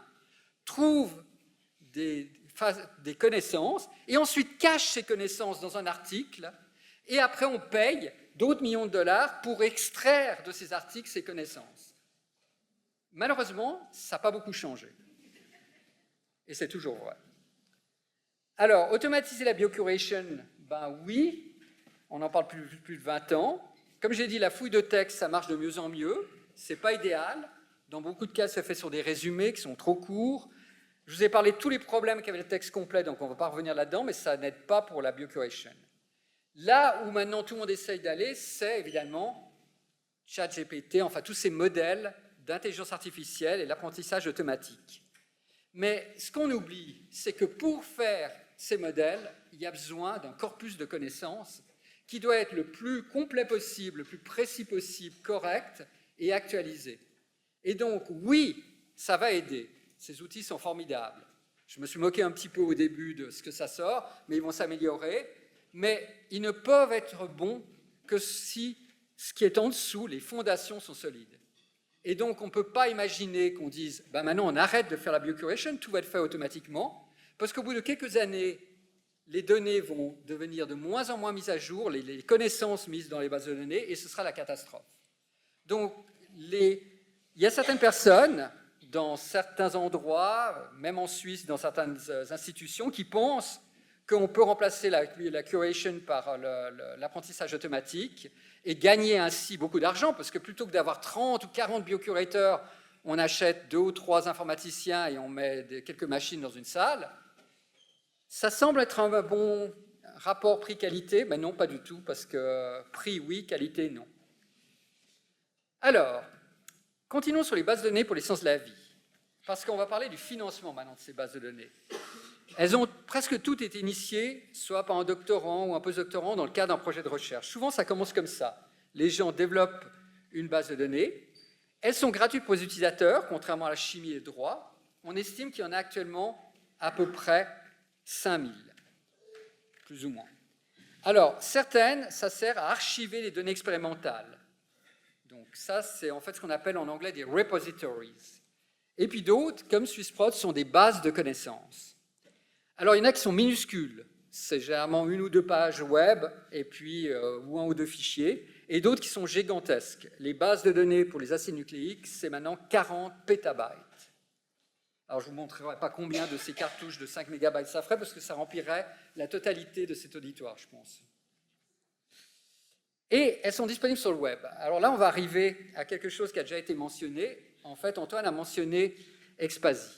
trouvent des connaissances et ensuite cachent ces connaissances dans un article et après on paye d'autres millions de dollars pour extraire de ces articles ces connaissances. Malheureusement, ça n'a pas beaucoup changé. Et c'est toujours vrai. Alors, automatiser la biocuration, oui, on en parle plus de 20 ans. Comme j'ai dit, la fouille de texte, ça marche de mieux en mieux. Ce n'est pas idéal. Dans beaucoup de cas, ça se fait sur des résumés qui sont trop courts. Je vous ai parlé de tous les problèmes qu'avait le texte complet, donc on ne va pas revenir là-dedans, mais ça n'aide pas pour la biocuration. Là où maintenant tout le monde essaye d'aller, c'est évidemment ChatGPT, enfin tous ces modèles d'intelligence artificielle et l'apprentissage automatique. Mais ce qu'on oublie, c'est que pour faire ces modèles, il y a besoin d'un corpus de connaissances qui doit être le plus complet possible, le plus précis possible, correct et actualisé. Et donc, oui, ça va aider. Ces outils sont formidables. Je me suis moqué un petit peu au début de ce que ça sort, mais ils vont s'améliorer. Mais ils ne peuvent être bons que si ce qui est en dessous, les fondations sont solides. Et donc, on ne peut pas imaginer qu'on dise maintenant, on arrête de faire la biocuration, tout va être fait automatiquement, parce qu'au bout de quelques années, les données vont devenir de moins en moins mises à jour, les connaissances mises dans les bases de données, et ce sera la catastrophe. Donc, il y a certaines personnes, dans certains endroits, même en Suisse, dans certaines institutions, qui pensent qu'on peut remplacer la curation par l'apprentissage automatique et gagner ainsi beaucoup d'argent, parce que plutôt que d'avoir 30 ou 40 biocurateurs, on achète 2 ou 3 informaticiens et on met quelques machines dans une salle. Ça semble être un bon rapport prix-qualité, mais non, pas du tout, parce que prix, oui, qualité, non. Alors, continuons sur les bases de données pour les sciences de la vie, parce qu'on va parler du financement maintenant de ces bases de données. Elles ont presque toutes été initiées, soit par un doctorant ou un postdoctorant, dans le cadre d'un projet de recherche. Souvent, ça commence comme ça. Les gens développent une base de données. Elles sont gratuites pour les utilisateurs, contrairement à la chimie et le droit. On estime qu'il y en a actuellement à peu près 5000, plus ou moins. Alors, certaines, ça sert à archiver les données expérimentales. Donc ça, c'est en fait ce qu'on appelle en anglais des repositories. Et puis d'autres, comme Swisprot, sont des bases de connaissances. Alors, il y en a qui sont minuscules. c'est généralement 1 ou 2 pages web, et puis, ou 1 ou 2 fichiers, et d'autres qui sont gigantesques. Les bases de données pour les acides nucléiques, c'est maintenant 40 pétabytes. Alors, je ne vous montrerai pas combien de ces cartouches de 5 mégabytes ça ferait, parce que ça remplirait la totalité de cet auditoire, je pense. Et elles sont disponibles sur le web. Alors là, on va arriver à quelque chose qui a déjà été mentionné. En fait, Antoine a mentionné Expasy.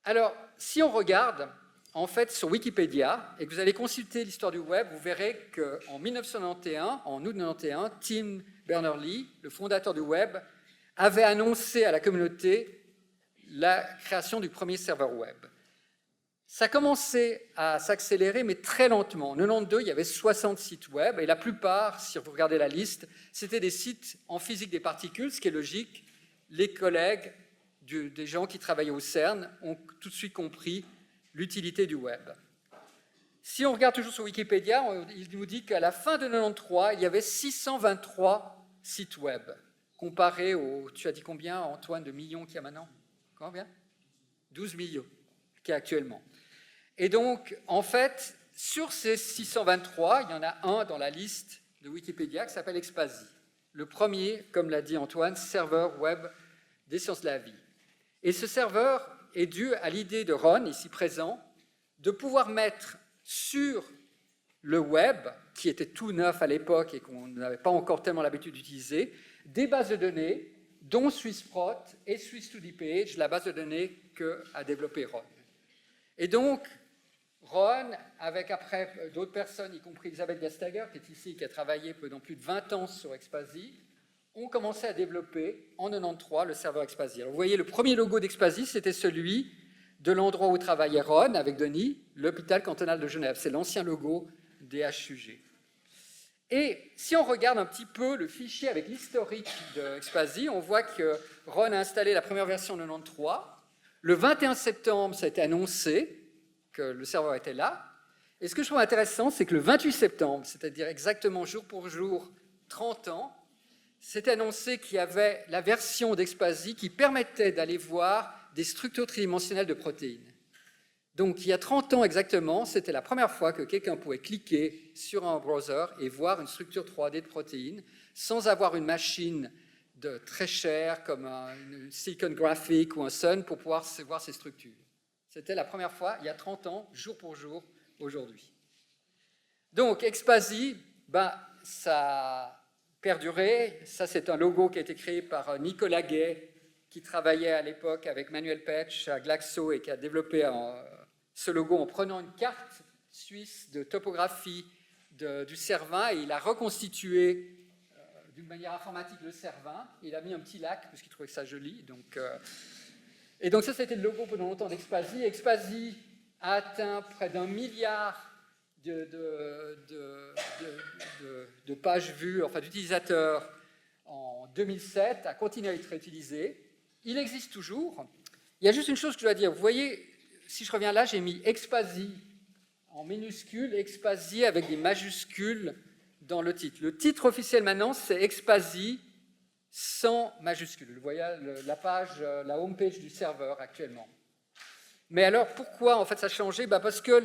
Alors, si on regarde, en fait, sur Wikipédia, et que vous allez consulter l'histoire du web, vous verrez qu'en 1991, en août 1991, Tim Berners-Lee, le fondateur du web, avait annoncé à la communauté la création du premier serveur web. Ça commençait à s'accélérer, mais très lentement. En 1992, il y avait 60 sites web, et la plupart, si vous regardez la liste, c'était des sites en physique des particules, ce qui est logique. Les collègues des gens qui travaillaient au CERN ont tout de suite compris l'utilité du web. Si on regarde toujours sur Wikipédia, il nous dit qu'à la fin de 1993, il y avait 623 sites web, comparé aux, tu as dit combien, Antoine, de millions qu'il y a maintenant? Combien? 12 millions qu'il y a actuellement. Et donc, en fait, sur ces 623, il y en a un dans la liste de Wikipédia qui s'appelle Expasy. Le premier, comme l'a dit Antoine, serveur web des sciences de la vie. Et ce serveur est dû à l'idée de Ron, ici présent, de pouvoir mettre sur le web, qui était tout neuf à l'époque et qu'on n'avait pas encore tellement l'habitude d'utiliser, des bases de données, dont SwissProt et Swiss2DPH, la base de données qu'a développée Ron. Et donc, Ron, avec après d'autres personnes, y compris Elisabeth Gastager, qui est ici, qui a travaillé pendant plus de 20 ans sur Expasy, ont commencé à développer en 1993 le serveur Expasy. Alors, vous voyez, le premier logo d'Expasy, c'était celui de l'endroit où travaillait Ron avec Denis, l'hôpital cantonal de Genève. C'est l'ancien logo des HUG. Et si on regarde un petit peu le fichier avec l'historique d'Expasy, on voit que Ron a installé la première version en 1993. Le 21 septembre, ça a été annoncé que le serveur était là. Et ce que je trouve intéressant, c'est que le 28 septembre, c'est-à-dire exactement jour pour jour, 30 ans, c'était annoncé qu'il y avait la version d'Expasy qui permettait d'aller voir des structures tridimensionnelles de protéines. Donc, il y a 30 ans exactement, c'était la première fois que quelqu'un pouvait cliquer sur un browser et voir une structure 3D de protéines sans avoir une machine très chère comme une Silicon Graphics ou un Sun pour pouvoir voir ces structures. C'était la première fois, il y a 30 ans, jour pour jour, aujourd'hui. Donc, Expasy, ça a perduré. Ça, c'est un logo qui a été créé par Nicolas Gay, qui travaillait à l'époque avec Manuel Pech à Glaxo et qui a développé ce logo en prenant une carte suisse de topographie du Cervin et il a reconstitué d'une manière informatique le Cervin. Il a mis un petit lac parce qu'il trouvait ça joli. Et donc ça, c'était le logo pendant longtemps d'Expasy. Expasy a atteint près d'1 milliard de pages vues, enfin d'utilisateurs en 2007, a continué à être utilisé. Il existe toujours. Il y a juste une chose que je dois dire. Vous voyez, si je reviens là, j'ai mis Expasy en minuscule, Expasy avec des majuscules dans le titre. Le titre officiel maintenant, c'est Expasy sans majuscules. Vous voyez la page, la home page du serveur actuellement. Mais alors, pourquoi en fait ça a changé? Parce que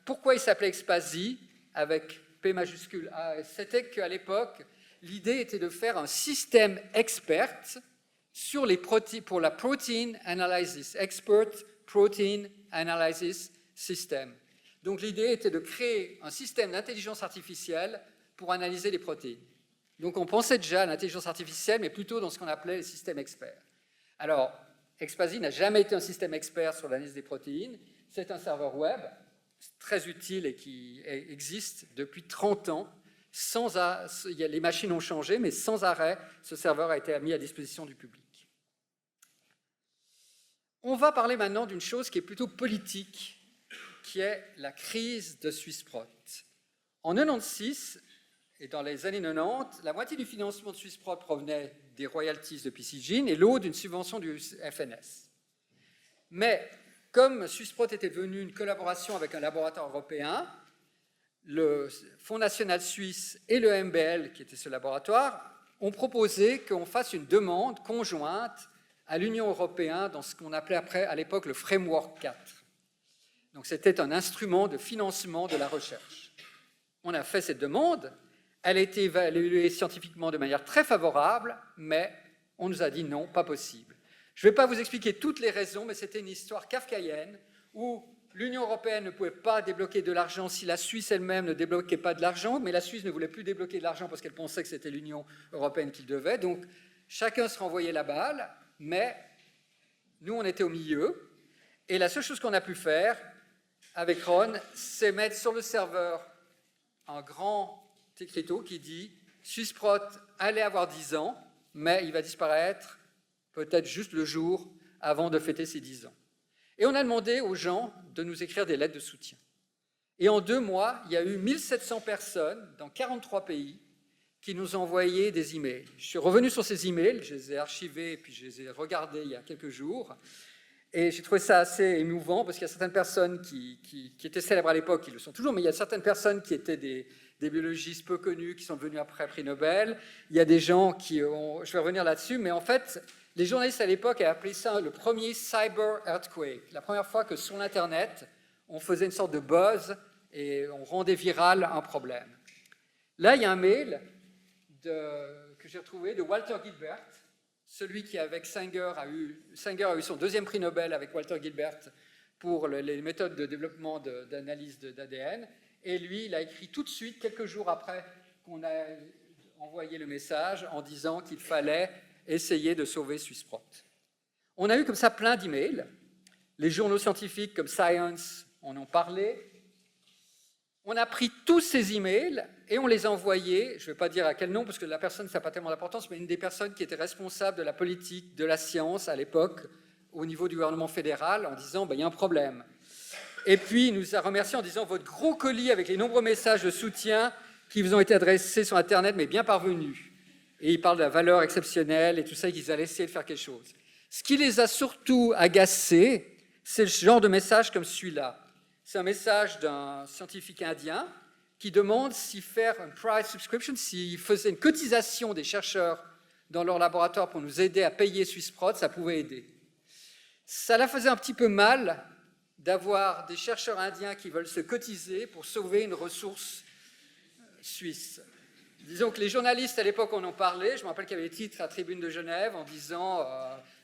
pourquoi il s'appelait Expasy avec P majuscule A? C'était qu'à l'époque, l'idée était de faire un système expert sur pour la Protein Analysis, Expert Protein Analysis System. Donc l'idée était de créer un système d'intelligence artificielle pour analyser les protéines. Donc on pensait déjà à l'intelligence artificielle, mais plutôt dans ce qu'on appelait les systèmes experts. Alors, Expasy n'a jamais été un système expert sur l'analyse des protéines. C'est un serveur web très utile et qui existe depuis 30 ans. Les machines ont changé, mais sans arrêt, ce serveur a été mis à disposition du public. On va parler maintenant d'une chose qui est plutôt politique, qui est la crise de SwissProt. En 1996 et dans les années 90, la moitié du financement de SwissProt provenait des royalties de PCGene et l'autre d'une subvention du FNS. Mais comme SwissProt était devenu une collaboration avec un laboratoire européen, le Fonds national suisse et le MBL, qui était ce laboratoire, ont proposé qu'on fasse une demande conjointe à l'Union européenne dans ce qu'on appelait après, à l'époque, le Framework 4. Donc c'était un instrument de financement de la recherche. On a fait cette demande, elle a été évaluée scientifiquement de manière très favorable, mais on nous a dit non, pas possible. Je ne vais pas vous expliquer toutes les raisons, mais c'était une histoire kafkaïenne où l'Union européenne ne pouvait pas débloquer de l'argent si la Suisse elle-même ne débloquait pas de l'argent, mais la Suisse ne voulait plus débloquer de l'argent parce qu'elle pensait que c'était l'Union européenne qui le devait. Donc chacun se renvoyait la balle, mais nous on était au milieu. Et la seule chose qu'on a pu faire avec Ron, c'est mettre sur le serveur un grand écriteau qui dit « Swissprot allait avoir 10 ans, mais il va disparaître peut-être juste le jour avant de fêter ses 10 ans. » Et on a demandé aux gens de nous écrire des lettres de soutien. Et en 2 mois, il y a eu 1700 personnes dans 43 pays qui nous ont envoyé des emails. Je suis revenu sur ces emails, je les ai archivés et puis je les ai regardés il y a quelques jours. Et j'ai trouvé ça assez émouvant parce qu'il y a certaines personnes qui étaient célèbres à l'époque, qui le sont toujours, mais il y a certaines personnes qui étaient des biologistes peu connus, qui sont devenus après prix Nobel. Il y a des gens qui ont... Je vais revenir là-dessus, mais en fait, les journalistes à l'époque avaient appelé ça le premier cyber earthquake. La première fois que sur l'Internet, on faisait une sorte de buzz et on rendait viral un problème. Là, il y a un mail que j'ai retrouvé de Walter Gilbert, celui qui, avec Sanger a eu son 2e prix Nobel avec Walter Gilbert pour les méthodes de développement d'analyse d'ADN. Et lui, il a écrit tout de suite, quelques jours après qu'on a envoyé le message, en disant qu'il fallait essayer de sauver Swissprot. On a eu comme ça plein d'emails. Les journaux scientifiques comme Science en ont parlé. On a pris tous ces emails et on les a envoyés, je ne vais pas dire à quel nom parce que la personne, ça n'a pas tellement d'importance, mais une des personnes qui était responsable de la politique de la science à l'époque au niveau du gouvernement fédéral en disant il y a un problème. Et puis il nous a remercié en disant votre gros colis avec les nombreux messages de soutien qui vous ont été adressés sur Internet mais bien parvenus. Et il parle de la valeur exceptionnelle et tout ça, et qu'ils allaient essayer de faire quelque chose. Ce qui les a surtout agacés, c'est le genre de message comme celui-là. C'est un message d'un scientifique indien qui demande si faire un price subscription, s'il faisait une cotisation des chercheurs dans leur laboratoire pour nous aider à payer Swissprot, ça pouvait aider. Ça la faisait un petit peu mal d'avoir des chercheurs indiens qui veulent se cotiser pour sauver une ressource suisse. Disons que les journalistes à l'époque en ont parlé. Je me rappelle qu'il y avait des titres à Tribune de Genève en disant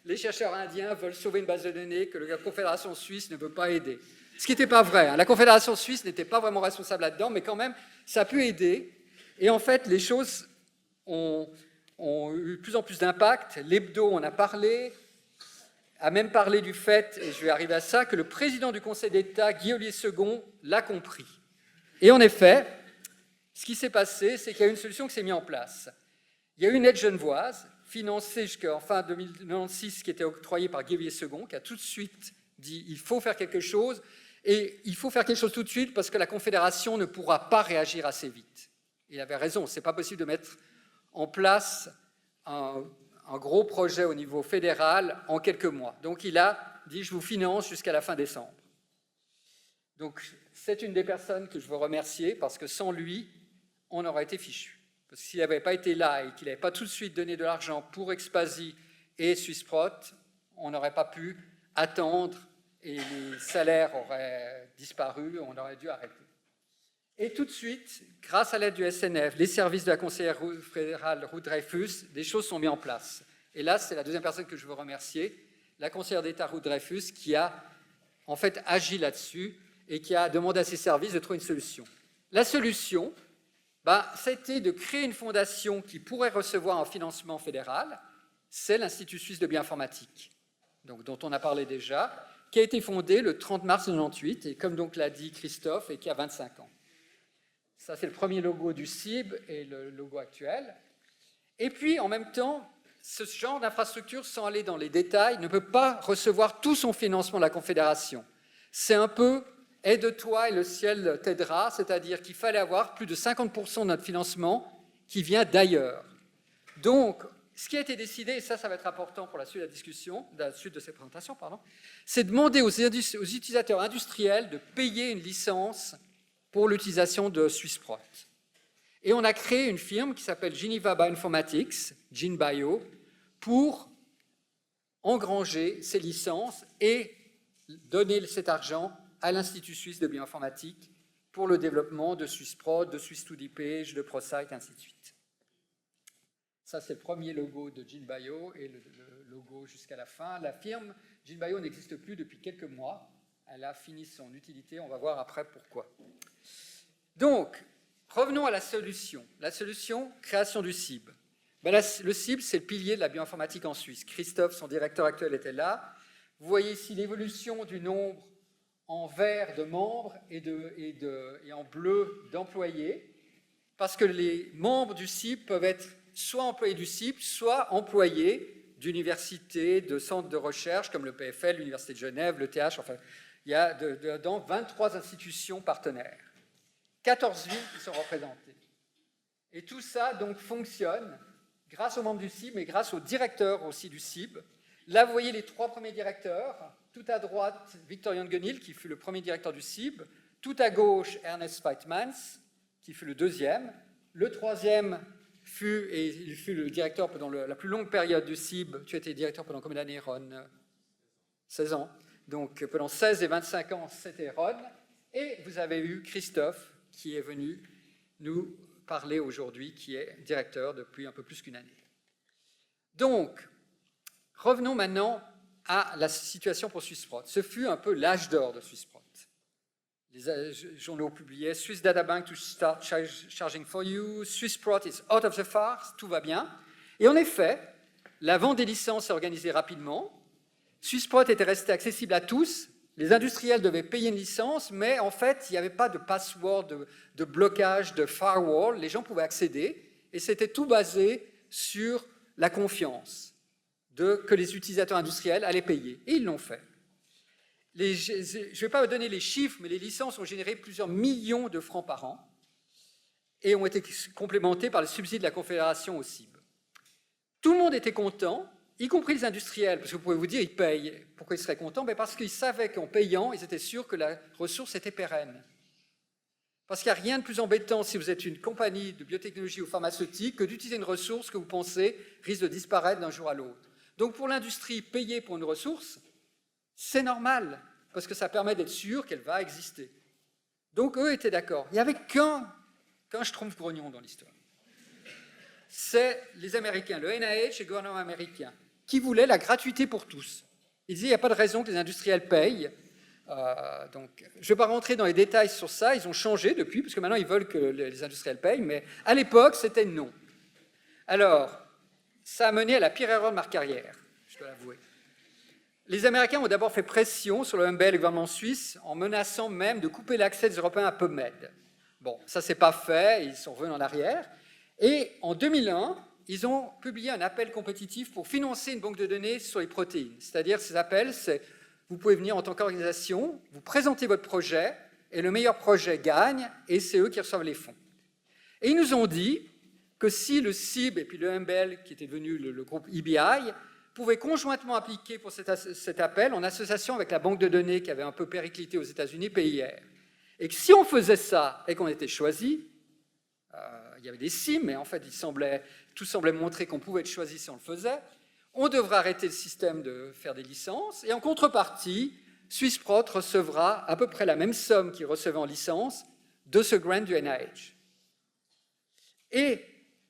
les chercheurs indiens veulent sauver une base de données que la Confédération suisse ne veut pas aider. Ce qui n'était pas vrai. Hein. La Confédération suisse n'était pas vraiment responsable là-dedans, mais quand même, ça a pu aider. Et en fait, les choses ont eu de plus en plus d'impact. L'Hebdo en a parlé, a même parlé du fait, et je vais arriver à ça, que le président du Conseil d'État, Guy II, l'a compris. Et en effet, ce qui s'est passé, c'est qu'il y a une solution qui s'est mise en place. Il y a eu une aide genevoise, financée jusqu'en fin 2096, qui était octroyée par Guy II, qui a tout de suite dit il faut faire quelque chose, et il faut faire quelque chose tout de suite parce que la Confédération ne pourra pas réagir assez vite. Il avait raison, ce n'est pas possible de mettre en place un gros projet au niveau fédéral en quelques mois. Donc il a dit je vous finance jusqu'à la fin décembre. Donc c'est une des personnes que je veux remercier parce que sans lui, on aurait été fichu. Parce que s'il n'avait pas été là et qu'il n'avait pas tout de suite donné de l'argent pour Expasie et Swissprot, on n'aurait pas pu attendre et les salaires auraient disparu, on aurait dû arrêter. Et tout de suite, grâce à l'aide du SNF, les services de la conseillère fédérale Ruth Dreyfus, des choses sont mises en place. Et là, c'est la deuxième personne que je veux remercier, la conseillère d'État Ruth Dreyfus, qui a en fait agi là-dessus et qui a demandé à ses services de trouver une solution. La solution, c'était de créer une fondation qui pourrait recevoir un financement fédéral, c'est l'Institut suisse de bioinformatique, donc, dont on a parlé déjà, qui a été fondé le 30 mars 1998, et comme donc l'a dit Christophe, et qui a 25 ans. Ça, c'est le premier logo du CIB et le logo actuel. Et puis, en même temps, ce genre d'infrastructure, sans aller dans les détails, ne peut pas recevoir tout son financement de la Confédération. C'est un peu « aide-toi et le ciel t'aidera », c'est-à-dire qu'il fallait avoir plus de 50% de notre financement qui vient d'ailleurs. Donc, ce qui a été décidé, et ça va être important pour la suite de la discussion, la suite de cette présentation, c'est demander aux utilisateurs industriels de payer une licence pour l'utilisation de Swissprot. Et on a créé une firme qui s'appelle Geneva Bioinformatics, GenBio, pour engranger ces licences et donner cet argent à l'Institut suisse de bioinformatique pour le développement de SwissProt, de Swiss2DPage, de ProSite, ainsi de suite. Ça, c'est le premier logo de GeneBio et le logo jusqu'à la fin. La firme GeneBio n'existe plus depuis quelques mois. Elle a fini son utilité, on va voir après pourquoi. Donc, revenons à la solution. La solution, création du CIB. Le CIB, c'est le pilier de la bioinformatique en Suisse. Christophe, son directeur actuel, était là. Vous voyez ici l'évolution du nombre en vert de membres et en bleu d'employés, parce que les membres du CIB peuvent être soit employés du CIB, soit employés d'universités, de centres de recherche comme le PFL, l'Université de Genève, le TH, enfin, il y a dedans 23 institutions partenaires, 14 villes qui sont représentées. Et tout ça, donc, fonctionne grâce aux membres du CIB, mais grâce au directeur aussi du CIB. Là, vous voyez les 3 premiers directeurs. Tout à droite, Victor Jungenil, qui fut le premier directeur du CIB. Tout à gauche, Ernest Weitmans, qui fut le deuxième. Le troisième il fut le directeur pendant la plus longue période du CIB. Tu étais directeur pendant combien d'années, Ron? 16 ans. Donc, pendant 16 et 25 ans, c'était Ron. Et vous avez eu Christophe, qui est venu nous parler aujourd'hui, qui est directeur depuis un peu plus qu'une année. Donc, revenons maintenant à la situation pour SwissProt. Ce fut un peu l'âge d'or de SwissProt. Les journaux publiaient « Swiss Data Bank to start charging for you »,« SwissProt is out of the farce », tout va bien. Et en effet, la vente des licences s'est organisée rapidement. SwissProt était resté accessible à tous. Les industriels devaient payer une licence, mais en fait, il n'y avait pas de password, de blocage, de firewall. Les gens pouvaient accéder, et c'était tout basé sur la confiance que les utilisateurs industriels allaient payer. Et ils l'ont fait. Je ne vais pas vous donner les chiffres, mais les licences ont généré plusieurs millions de francs par an et ont été complémentées par le subside de la Confédération au CIB. Tout le monde était content, y compris les industriels, parce que vous pouvez vous dire, ils payent. Pourquoi ils seraient contents? Parce qu'ils savaient qu'en payant, ils étaient sûrs que la ressource était pérenne. Parce qu'il n'y a rien de plus embêtant si vous êtes une compagnie de biotechnologie ou pharmaceutique que d'utiliser une ressource que vous pensez risque de disparaître d'un jour à l'autre. Donc pour l'industrie, payer pour une ressource, c'est normal, parce que ça permet d'être sûr qu'elle va exister. Donc eux étaient d'accord. Il n'y avait qu'un schtroumpf-grognon dans l'histoire. C'est les Américains, le NIH et le gouvernement américain, qui voulaient la gratuité pour tous. Ils disaient qu'il n'y a pas de raison que les industriels payent. Donc, je ne vais pas rentrer dans les détails sur ça, ils ont changé depuis, parce que maintenant ils veulent que les industriels payent, mais à l'époque, c'était non. Alors, ça a mené à la pire erreur de ma carrière, je dois l'avouer. Les Américains ont d'abord fait pression sur le MBL et le gouvernement suisse en menaçant même de couper l'accès des Européens à PubMed. Bon, ça ne s'est pas fait, ils sont revenus en arrière. Et en 2001, ils ont publié un appel compétitif pour financer une banque de données sur les protéines. C'est-à-dire, ces appels, c'est vous pouvez venir en tant qu'organisation, vous présentez votre projet, et le meilleur projet gagne, et c'est eux qui reçoivent les fonds. Et ils nous ont dit que si le CIB et puis le MBL, qui était devenu le groupe EBI, pouvaient conjointement appliquer pour cet appel en association avec la banque de données qui avait un peu périclité aux États-Unis, PIR. Et que si on faisait ça et qu'on était choisi, il y avait des si, mais en fait, tout semblait montrer qu'on pouvait être choisi si on le faisait, on devrait arrêter le système de faire des licences, et en contrepartie, SwissProt recevra à peu près la même somme qu'il recevait en licence de ce grant du NIH. Et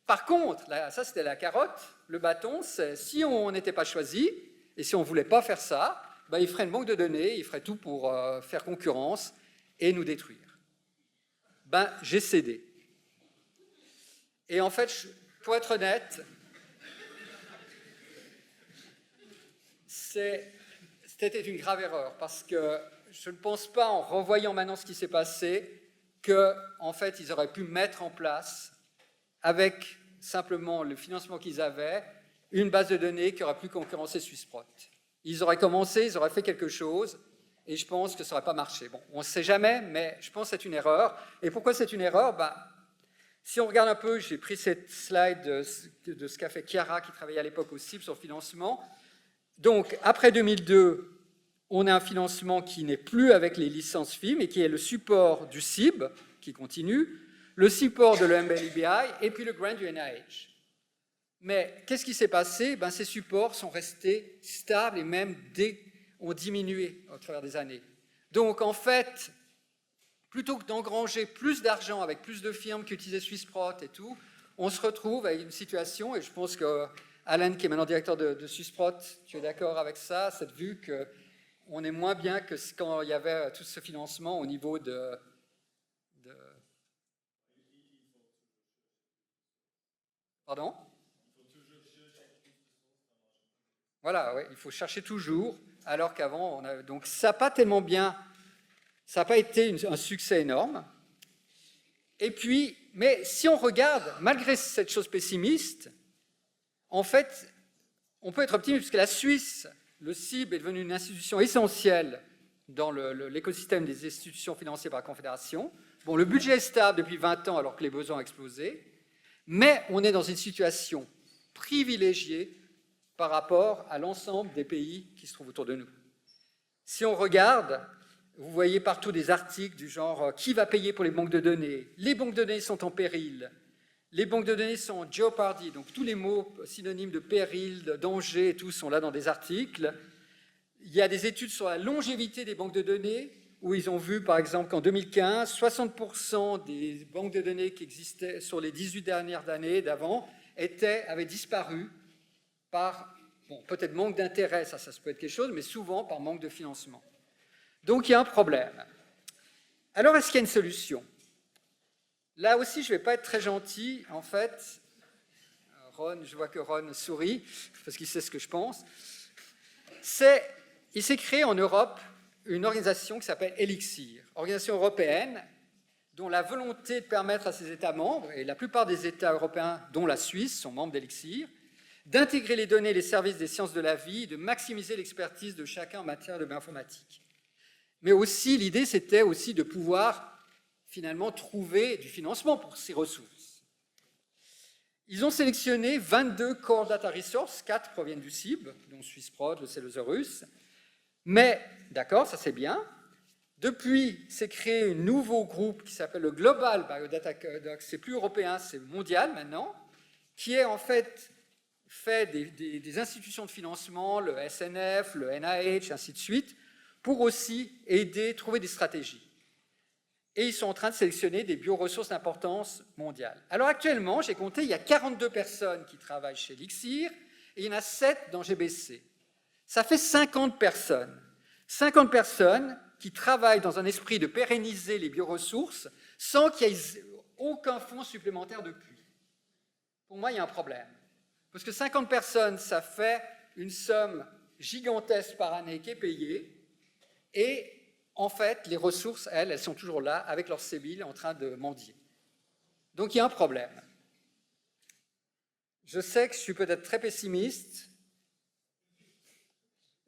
par contre, ça c'était la carotte, le bâton, c'est si on n'était pas choisi, et si on ne voulait pas faire ça, il ferait une banque de données, il ferait tout pour faire concurrence et nous détruire. J'ai cédé. Et en fait, pour être honnête, c'était une grave erreur, parce que je ne pense pas, en revoyant maintenant ce qui s'est passé, qu'en fait, ils auraient pu mettre en place, avec simplement le financement qu'ils avaient, une base de données qui aurait pu concurrencer SwissProt. Ils auraient commencé, ils auraient fait quelque chose, et je pense que ça n'aurait pas marché. Bon, on ne sait jamais, mais je pense que c'est une erreur. Et pourquoi c'est une erreur? Si on regarde un peu, j'ai pris cette slide de ce qu'a fait Chiara, qui travaillait à l'époque au CIB sur le financement. Donc, après 2002, on a un financement qui n'est plus avec les licences FIM, mais qui est le support du CIB, qui continue, le support de l'EMBL-EBI, et puis le grant du NIH. Mais qu'est-ce qui s'est passé? Ces supports sont restés stables et même ont diminué au travers des années. Donc, en fait, plutôt que d'engranger plus d'argent avec plus de firmes qui utilisaient SwissProt et tout, on se retrouve avec une situation, et je pense que Alan, qui est maintenant directeur de SwissProt, tu es d'accord avec ça, cette vue qu'on est moins bien que quand il y avait tout ce financement au niveau de... Pardon ? Voilà, ouais, il faut chercher toujours, alors qu'avant, donc ça n'a pas tellement bien... Ça n'a pas été un succès énorme. Et puis, mais si on regarde, malgré cette chose pessimiste, en fait, on peut être optimiste puisque la Suisse, le CIB, est devenue une institution essentielle dans l'écosystème des institutions financées par la Confédération. Bon, le budget est stable depuis 20 ans alors que les besoins ont explosé, mais on est dans une situation privilégiée par rapport à l'ensemble des pays qui se trouvent autour de nous. Si on regarde, vous voyez partout des articles du genre « Qui va payer pour les banques de données ?» Les banques de données sont en péril. Les banques de données sont en jeopardy, donc tous les mots synonymes de péril, de danger et tout sont là dans des articles. Il y a des études sur la longévité des banques de données, où ils ont vu, par exemple, qu'en 2015, 60% des banques de données qui existaient sur les 18 dernières années d'avant avaient disparu par, bon, peut-être manque d'intérêt, ça peut être quelque chose, mais souvent par manque de financement. Donc il y a un problème. Alors, est-ce qu'il y a une solution ? Là aussi, je ne vais pas être très gentil, en fait. Ron, je vois que Ron sourit, parce qu'il sait ce que je pense. Il s'est créé en Europe une organisation qui s'appelle Elixir, organisation européenne, dont la volonté de permettre à ses États membres, et la plupart des États européens, dont la Suisse, sont membres d'Elixir, d'intégrer les données et les services des sciences de la vie, de maximiser l'expertise de chacun en matière de bioinformatique. Mais aussi, l'idée, c'était aussi de pouvoir finalement trouver du financement pour ces ressources. Ils ont sélectionné 22 Core Data Resources, 4 proviennent du CIB, dont SwissProt, le Celosaurus. Mais, d'accord, ça c'est bien. Depuis, c'est créé un nouveau groupe qui s'appelle le Global Biodata Codex, c'est plus européen, c'est mondial maintenant, qui est en fait des institutions de financement, le SNF, le NIH, ainsi de suite, pour aussi aider, trouver des stratégies. Et ils sont en train de sélectionner des bioressources d'importance mondiale. Alors actuellement, j'ai compté, il y a 42 personnes qui travaillent chez Elixir, et il y en a 7 dans GBC. Ça fait 50 personnes. 50 personnes qui travaillent dans un esprit de pérenniser les bioressources sans qu'il y ait aucun fonds supplémentaire depuis. Pour moi, il y a un problème. Parce que 50 personnes, ça fait une somme gigantesque par année qui est payée, et en fait, les ressources, elles sont toujours là, avec leur sébile en train de mendier. Donc il y a un problème. Je sais que je suis peut-être très pessimiste,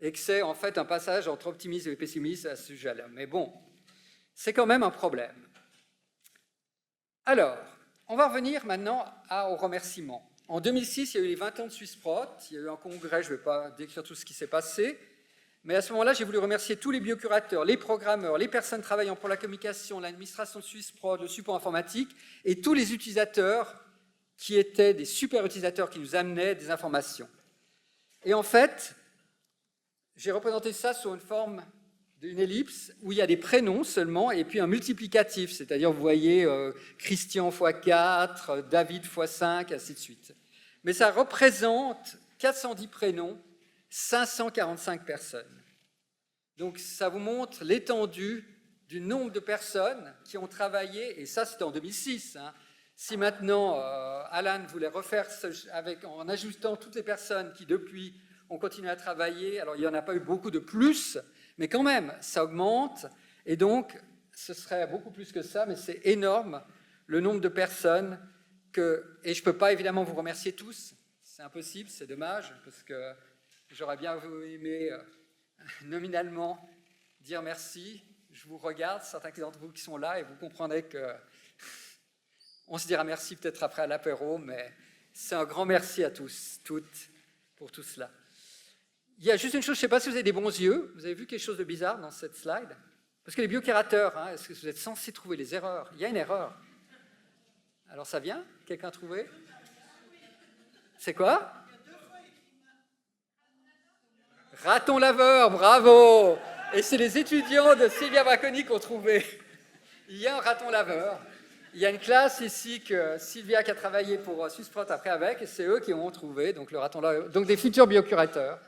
et que c'est en fait un passage entre optimisme et pessimisme à ce sujet-là. Mais bon, c'est quand même un problème. Alors, on va revenir maintenant aux remerciements. En 2006, il y a eu les 20 ans de SwissProt, il y a eu un congrès, je ne vais pas décrire tout ce qui s'est passé, mais à ce moment-là, j'ai voulu remercier tous les biocurateurs, les programmeurs, les personnes travaillant pour la communication, l'administration de SwissProt, le support informatique, et tous les utilisateurs qui étaient des super utilisateurs qui nous amenaient des informations. Et en fait, j'ai représenté ça sous une forme d'une ellipse où il y a des prénoms seulement et puis un multiplicatif, c'est-à-dire vous voyez Christian x 4, David x 5, ainsi de suite. Mais ça représente 410 prénoms, 545 personnes. Donc ça vous montre l'étendue du nombre de personnes qui ont travaillé, et ça c'était en 2006. Hein. Si maintenant Alan voulait refaire en ajoutant toutes les personnes qui depuis ont continué à travailler, alors il n'y en a pas eu beaucoup de plus, mais quand même ça augmente, et donc ce serait beaucoup plus que ça, mais c'est énorme le nombre de personnes et je ne peux pas évidemment vous remercier tous, c'est impossible, c'est dommage, parce que j'aurais bien aimé nominalement dire merci. Je vous regarde, certains d'entre vous qui sont là, et vous comprendrez qu'on se dira merci peut-être après à l'apéro, mais c'est un grand merci à tous, toutes, pour tout cela. Il y a juste une chose, je ne sais pas si vous avez des bons yeux, vous avez vu quelque chose de bizarre dans cette slide? Parce que les biocurateurs, hein, est-ce que vous êtes censés trouver les erreurs? Il y a une erreur. Alors ça vient? Quelqu'un a trouvé? C'est quoi? Raton laveur, bravo! Et c'est les étudiants de Sylvia Bracconi qui ont trouvé. Il y a un raton laveur. Il y a une classe ici que Sylvia qui a travaillé pour Swissprot après avec, et c'est eux qui ont trouvé donc le raton laveur. Donc des futurs biocurateurs.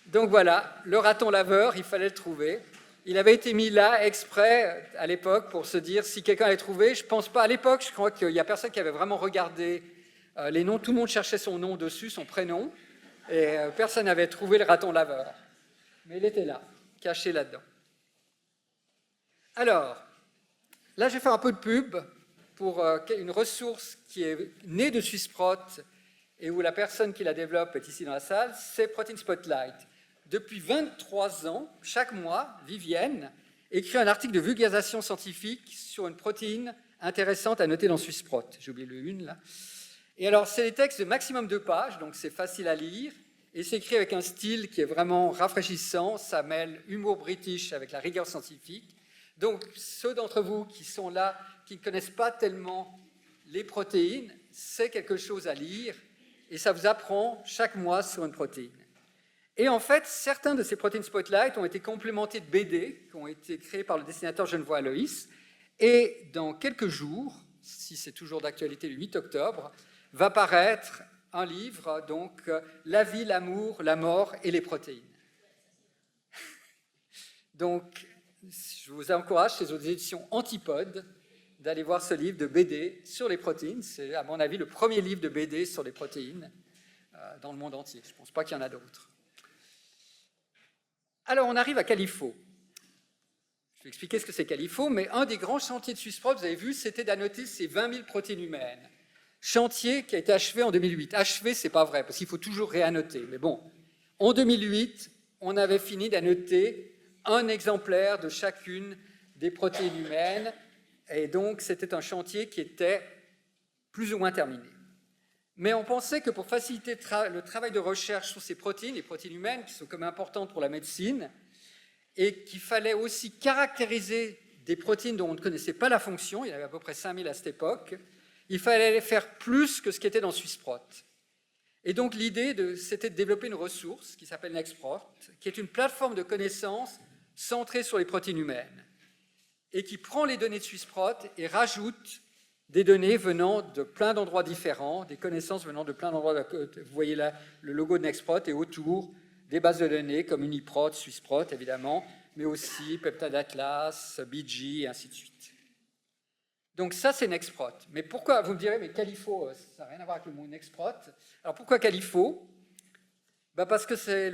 Donc voilà, le raton laveur, il fallait le trouver. Il avait été mis là exprès à l'époque pour se dire si quelqu'un l'avait trouvé. Je ne pense pas à l'époque, je crois qu'il n'y a personne qui avait vraiment regardé les noms. Tout le monde cherchait son nom dessus, son prénom, et personne n'avait trouvé le raton laveur. Mais il était là, caché là-dedans. Alors, là, je vais faire un peu de pub pour une ressource qui est née de Swissprot et où la personne qui la développe est ici dans la salle, c'est Protein Spotlight. Depuis 23 ans, chaque mois, Vivienne écrit un article de vulgarisation scientifique sur une protéine intéressante à noter dans Swissprot. J'ai oublié le une, là. Et alors, c'est des textes de maximum 2 pages, donc c'est facile à lire, et c'est écrit avec un style qui est vraiment rafraîchissant. Ça mêle humour british avec la rigueur scientifique. Donc, ceux d'entre vous qui sont là, qui ne connaissent pas tellement les protéines, c'est quelque chose à lire, et ça vous apprend chaque mois sur une protéine. Et en fait, certains de ces protéines Spotlight ont été complémentés de BD qui ont été créés par le dessinateur Genevois Aloïs. Et dans quelques jours, si c'est toujours d'actualité, le 8 octobre, va paraître un livre, donc La vie, l'amour, la mort et les protéines. Donc, je vous encourage, c'est aux éditions Antipode, d'aller voir ce livre de BD sur les protéines. C'est, à mon avis, le premier livre de BD sur les protéines dans le monde entier. Je ne pense pas qu'il y en a d'autres. Alors, on arrive à Califo. Je vais expliquer ce que c'est Califo, mais un des grands chantiers de Swissprot, vous avez vu, c'était d'annoter ces 20 000 protéines humaines. Chantier qui a été achevé en 2008. Achevé, c'est pas vrai, parce qu'il faut toujours réannoter. Mais bon, en 2008, on avait fini d'annoter un exemplaire de chacune des protéines humaines, et donc c'était un chantier qui était plus ou moins terminé. Mais on pensait que pour faciliter le travail de recherche sur ces protéines, les protéines humaines, qui sont comme importantes pour la médecine, et qu'il fallait aussi caractériser des protéines dont on ne connaissait pas la fonction, il y en avait à peu près 5000 à cette époque, il fallait les faire plus que ce qui était dans Swissprot. Et donc l'idée, c'était de développer une ressource qui s'appelle Nexprot, qui est une plateforme de connaissances centrée sur les protéines humaines, et qui prend les données de Swissprot et rajoute des données venant de plein d'endroits différents, des connaissances venant de plein d'endroits. Vous voyez là le logo de Nexprot et autour des bases de données comme Uniprot, Swissprot évidemment, mais aussi Peptide Atlas, BG et ainsi de suite. Donc ça c'est Nexprot. Mais pourquoi, vous me direz, mais Califo, ça n'a rien à voir avec le mot Nexprot. Alors pourquoi Califo? Parce que c'est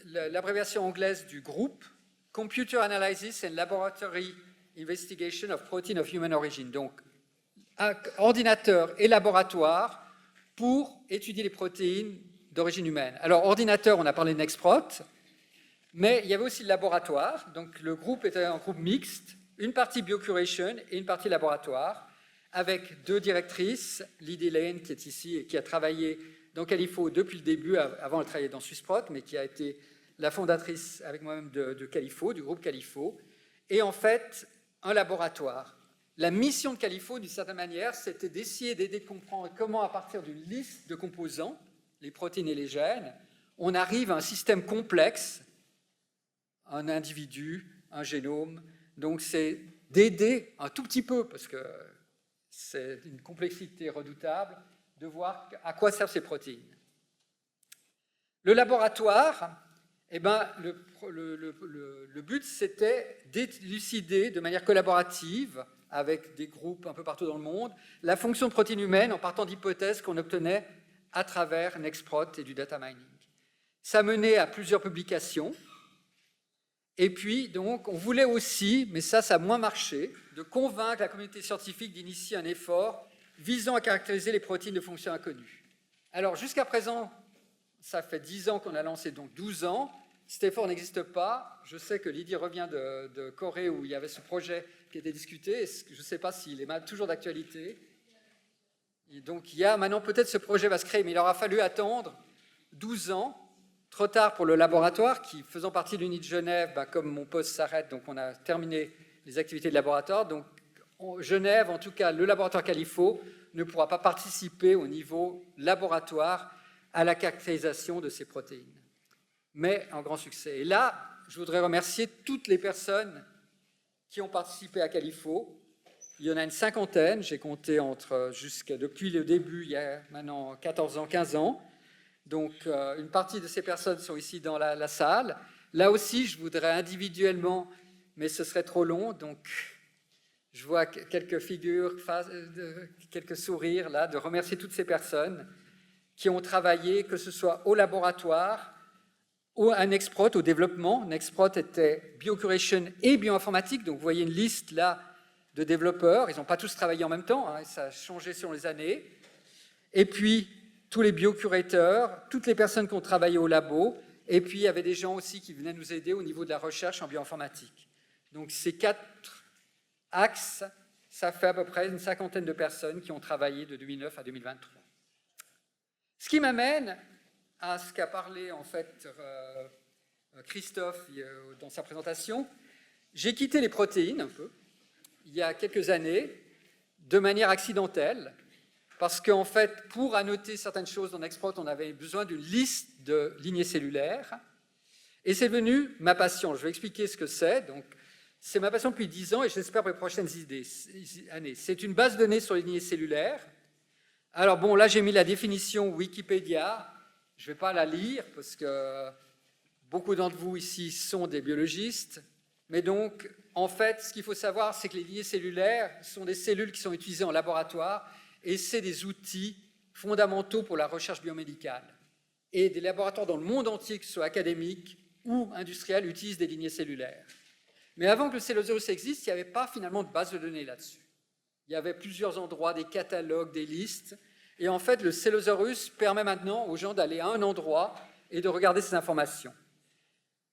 l'abréviation anglaise du groupe Computer Analysis and Laboratory Investigation of Protein of Human Origin. Donc ordinateur et laboratoire pour étudier les protéines d'origine humaine. Alors, ordinateur, on a parlé de Nexprot, mais il y avait aussi le laboratoire. Donc, le groupe était un groupe mixte, une partie biocuration et une partie laboratoire, avec 2 directrices, Lydie Lane, qui est ici et qui a travaillé dans Califo depuis le début, avant de travailler dans Swissprot, mais qui a été la fondatrice avec moi-même de Califo, du groupe Califo, et en fait, un laboratoire. La mission de Califo, d'une certaine manière, c'était d'essayer d'aider de comprendre comment, à partir d'une liste de composants, les protéines et les gènes, on arrive à un système complexe, un individu, un génome. Donc, c'est d'aider un tout petit peu, parce que c'est une complexité redoutable, de voir à quoi servent ces protéines. Le laboratoire, le but, c'était d'élucider de manière collaborative, avec des groupes un peu partout dans le monde, la fonction de protéines humaines en partant d'hypothèses qu'on obtenait à travers Nexprot et du data mining. Ça menait à plusieurs publications. Et puis, donc, on voulait aussi, mais ça a moins marché, de convaincre la communauté scientifique d'initier un effort visant à caractériser les protéines de fonction inconnue. Alors, jusqu'à présent, ça fait 10 ans qu'on a lancé, donc 12 ans. Cet effort n'existe pas. Je sais que Lydie revient de Corée où il y avait ce projet qui était discuté. Je ne sais pas s'il est toujours d'actualité. Et donc, il y a maintenant peut-être ce projet va se créer, mais il aura fallu attendre 12 ans. Trop tard pour le laboratoire, qui, faisant partie de l'Uni de Genève, comme mon poste s'arrête, donc on a terminé les activités de laboratoire. Donc, Genève, en tout cas, le laboratoire Califo, ne pourra pas participer au niveau laboratoire à la caractérisation de ces protéines. mais un grand succès. Et là, je voudrais remercier toutes les personnes qui ont participé à Califo. Il y en a une cinquantaine, j'ai compté depuis le début, il y a maintenant 14 ans, 15 ans. Donc, une partie de ces personnes sont ici dans la salle. Là aussi, je voudrais individuellement, mais ce serait trop long, donc je vois quelques figures, quelques sourires là, de remercier toutes ces personnes qui ont travaillé, que ce soit au laboratoire, ou à Nextprot, au développement. Nextprot était biocuration et bioinformatique, donc vous voyez une liste là de développeurs. Ils n'ont pas tous travaillé en même temps, hein, ça a changé selon les années. Et puis, tous les biocurateurs, toutes les personnes qui ont travaillé au labo, et puis il y avait des gens aussi qui venaient nous aider au niveau de la recherche en bioinformatique. Donc ces 4 axes, ça fait à peu près une cinquantaine de personnes qui ont travaillé de 2009 à 2023. Ce qui m'amène à ce qu'a parlé en fait Christophe dans sa présentation. J'ai quitté les protéines un peu, il y a quelques années, de manière accidentelle, parce qu'en fait, pour annoter certaines choses dans Nextprot, on avait besoin d'une liste de lignées cellulaires, et c'est devenu ma passion. Je vais expliquer ce que c'est. Donc, c'est ma passion depuis 10 ans, et j'espère pour les prochaines années. C'est une base de données sur les lignées cellulaires. Alors bon, là, j'ai mis la définition Wikipédia. Je ne vais pas la lire, parce que beaucoup d'entre vous ici sont des biologistes. Mais donc, en fait, ce qu'il faut savoir, c'est que les lignées cellulaires sont des cellules qui sont utilisées en laboratoire, et c'est des outils fondamentaux pour la recherche biomédicale. Et des laboratoires dans le monde entier, que ce soit académiques ou industriels, utilisent des lignées cellulaires. Mais avant que le Celosaurus existe, il n'y avait pas finalement de base de données là-dessus. Il y avait plusieurs endroits, des catalogues, des listes. Et en fait, le Celosaurus permet maintenant aux gens d'aller à un endroit et de regarder ces informations.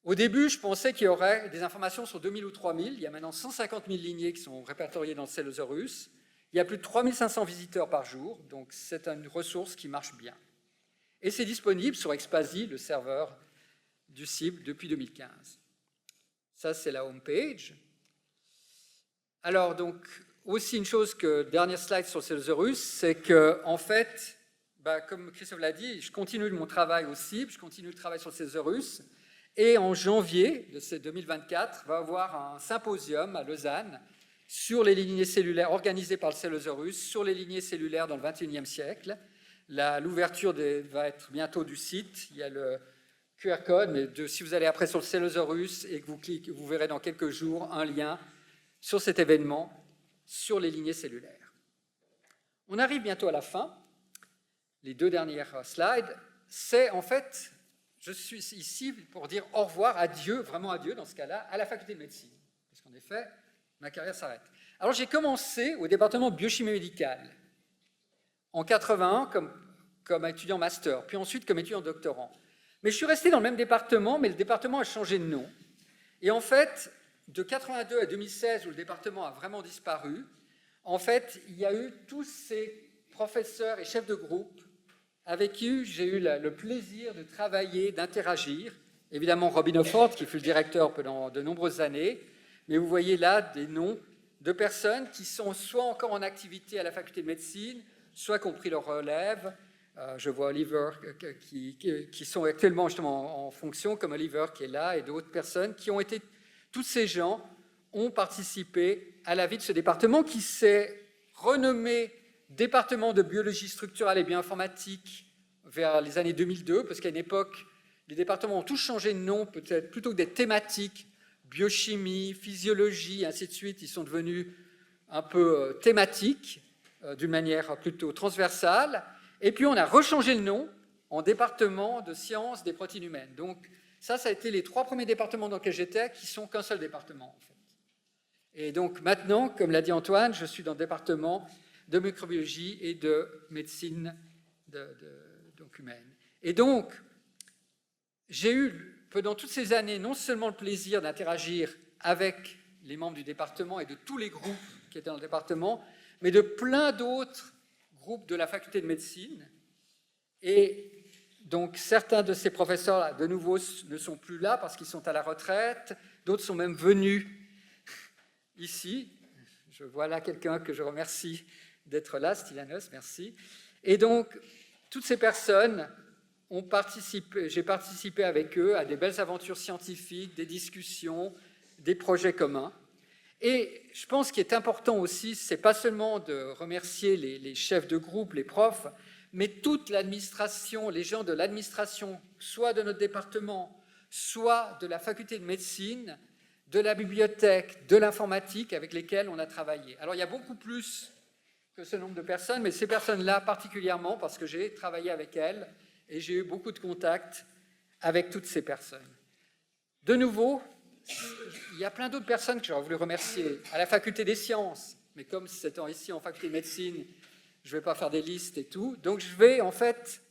Au début, je pensais qu'il y aurait des informations sur 2000 ou 3000. Il y a maintenant 150 000 lignées qui sont répertoriées dans le Celosaurus. Il y a plus de 3500 visiteurs par jour, donc c'est une ressource qui marche bien. Et c'est disponible sur Expasy, le serveur du CIB, depuis 2015. Ça, c'est la home page. Alors, donc, aussi une chose dernière slide sur le Celosaurus, c'est que, en fait, comme Christophe l'a dit, je continue mon travail au CIB, je continue le travail sur le Celosaurus, et en janvier de 2024, va y avoir un symposium à Lausanne sur les lignées cellulaires, organisé par le Celosaurus, sur les lignées cellulaires dans le XXIe siècle. L'ouverture va être bientôt du site. Il y a le QR code, mais si vous allez après sur le Celosaurus et que vous cliquez, vous verrez dans quelques jours un lien sur cet événement, sur les lignées cellulaires. On arrive bientôt à la fin. Les 2 dernières slides, c'est en fait, je suis ici pour dire au revoir, adieu, vraiment adieu dans ce cas-là, à la faculté de médecine. Parce qu'en effet, ma carrière s'arrête. Alors j'ai commencé au département biochimie médicale en 81 comme étudiant master, puis ensuite comme étudiant doctorant. Mais je suis resté dans le même département, mais le département a changé de nom. Et en fait, de 82 à 2016, où le département a vraiment disparu, en fait, il y a eu tous ces professeurs et chefs de groupe avec qui j'ai eu le plaisir de travailler, d'interagir. Évidemment, Robin Offord, qui fut le directeur pendant de nombreuses années, mais vous voyez là des noms de personnes qui sont soit encore en activité à la faculté de médecine, soit qui ont pris leur relève. Je vois Oliver qui sont actuellement justement en fonction, comme Oliver qui est là, et d'autres personnes qui ont été... Tous ces gens ont participé à la vie de ce département qui s'est renommé département de biologie structurale et bioinformatique vers les années 2002, parce qu'à une époque, les départements ont tous changé de nom, peut-être plutôt que des thématiques, biochimie, physiologie, ainsi de suite, ils sont devenus un peu thématiques, d'une manière plutôt transversale. Et puis on a rechangé le nom en département de sciences des protéines humaines. Donc ça a été les 3 premiers départements dans lesquels j'étais, qui sont qu'un seul département, en fait. Et donc maintenant, comme l'a dit Antoine, je suis dans le département de microbiologie et de médecine donc humaine. Et donc, j'ai eu, pendant toutes ces années, non seulement le plaisir d'interagir avec les membres du département et de tous les groupes qui étaient dans le département, mais de plein d'autres groupes de la faculté de médecine. Et donc, certains de ces professeurs, de nouveau, ne sont plus là parce qu'ils sont à la retraite. D'autres sont même venus ici. Je vois là quelqu'un que je remercie d'être là, Stylianos, merci. Et donc, toutes ces personnes j'ai participé avec eux à des belles aventures scientifiques, des discussions, des projets communs. Et je pense qu'il est important aussi, c'est pas seulement de remercier les chefs de groupe, les profs, mais toute l'administration, les gens de l'administration, soit de notre département, soit de la faculté de médecine, de la bibliothèque, de l'informatique avec lesquels on a travaillé. Alors il y a beaucoup plus que ce nombre de personnes, mais ces personnes-là particulièrement parce que j'ai travaillé avec elles et j'ai eu beaucoup de contacts avec toutes ces personnes. De nouveau, il y a plein d'autres personnes que j'aurais voulu remercier. À la faculté des sciences, mais comme c'est étant ici en faculté de médecine, je ne vais pas faire des listes et tout, donc je vais en fait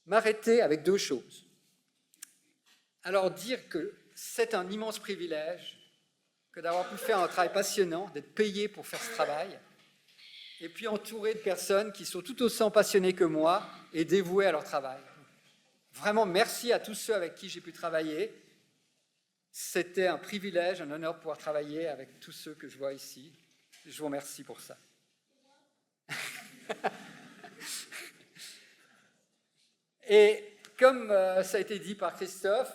m'arrêter avec deux choses. Alors dire que c'est un immense privilège que d'avoir pu faire un travail passionnant, d'être payé pour faire ce travail, et puis entouré de personnes qui sont tout aussi passionnées que moi et dévouées à leur travail. Vraiment, merci à tous ceux avec qui j'ai pu travailler. C'était un privilège, un honneur de pouvoir travailler avec tous ceux que je vois ici. Je vous remercie pour ça. Et comme ça a été dit par Christophe,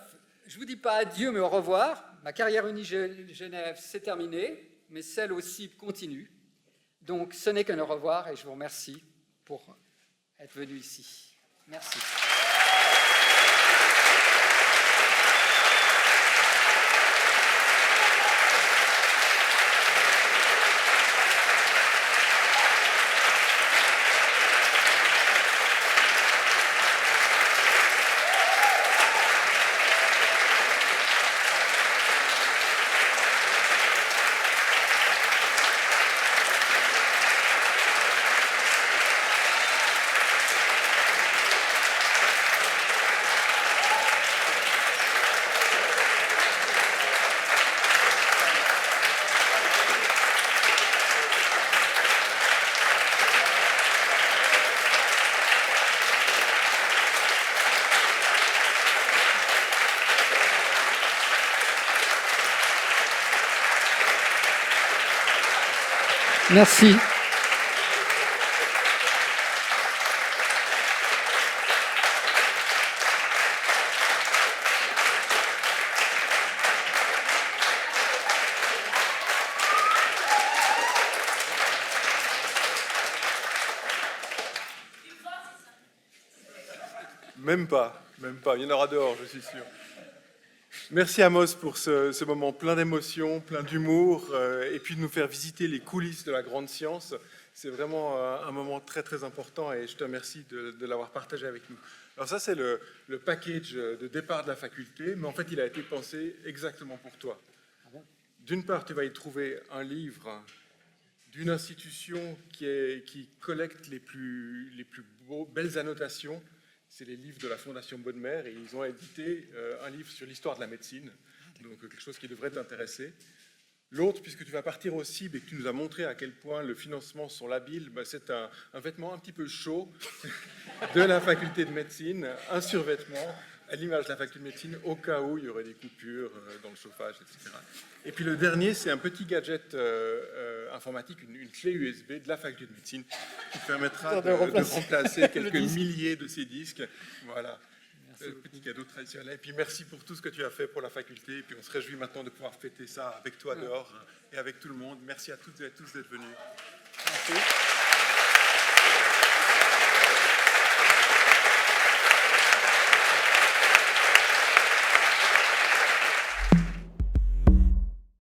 je ne vous dis pas adieu, mais au revoir. Ma carrière Uni-Genève, c'est terminé, mais celle aussi continue. Donc, ce n'est qu'un au revoir et je vous remercie pour être venu ici. Merci. Merci. Même pas. Il y en aura dehors, je suis sûr. Merci Amos pour ce moment plein d'émotions, plein d'humour, et puis de nous faire visiter les coulisses de la grande science. C'est vraiment un moment très très important et je te remercie de l'avoir partagé avec nous. Alors ça c'est le package de départ de la faculté, mais en fait il a été pensé exactement pour toi. D'une part, tu vas y trouver un livre d'une institution qui collecte les plus belles annotations. C'est les livres de la Fondation Bodmer et ils ont édité un livre sur l'histoire de la médecine, donc quelque chose qui devrait t'intéresser. L'autre, puisque tu vas partir au CIB et que tu nous as montré à quel point le financement sont labiles, c'est un vêtement un petit peu chaud de la faculté de médecine, un survêtement à l'image de la faculté de médecine au cas où il y aurait des coupures dans le chauffage, etc. Et puis le dernier, c'est un petit gadget informatique, une clé USB de la faculté de médecine qui permettra de remplacer quelques milliers de ces disques. Voilà. Petit cadeau traditionnel. Et puis merci pour tout ce que tu as fait pour la faculté. Et puis on se réjouit maintenant de pouvoir fêter ça avec toi dehors et avec tout le monde. Merci à toutes et à tous d'être venus. Merci.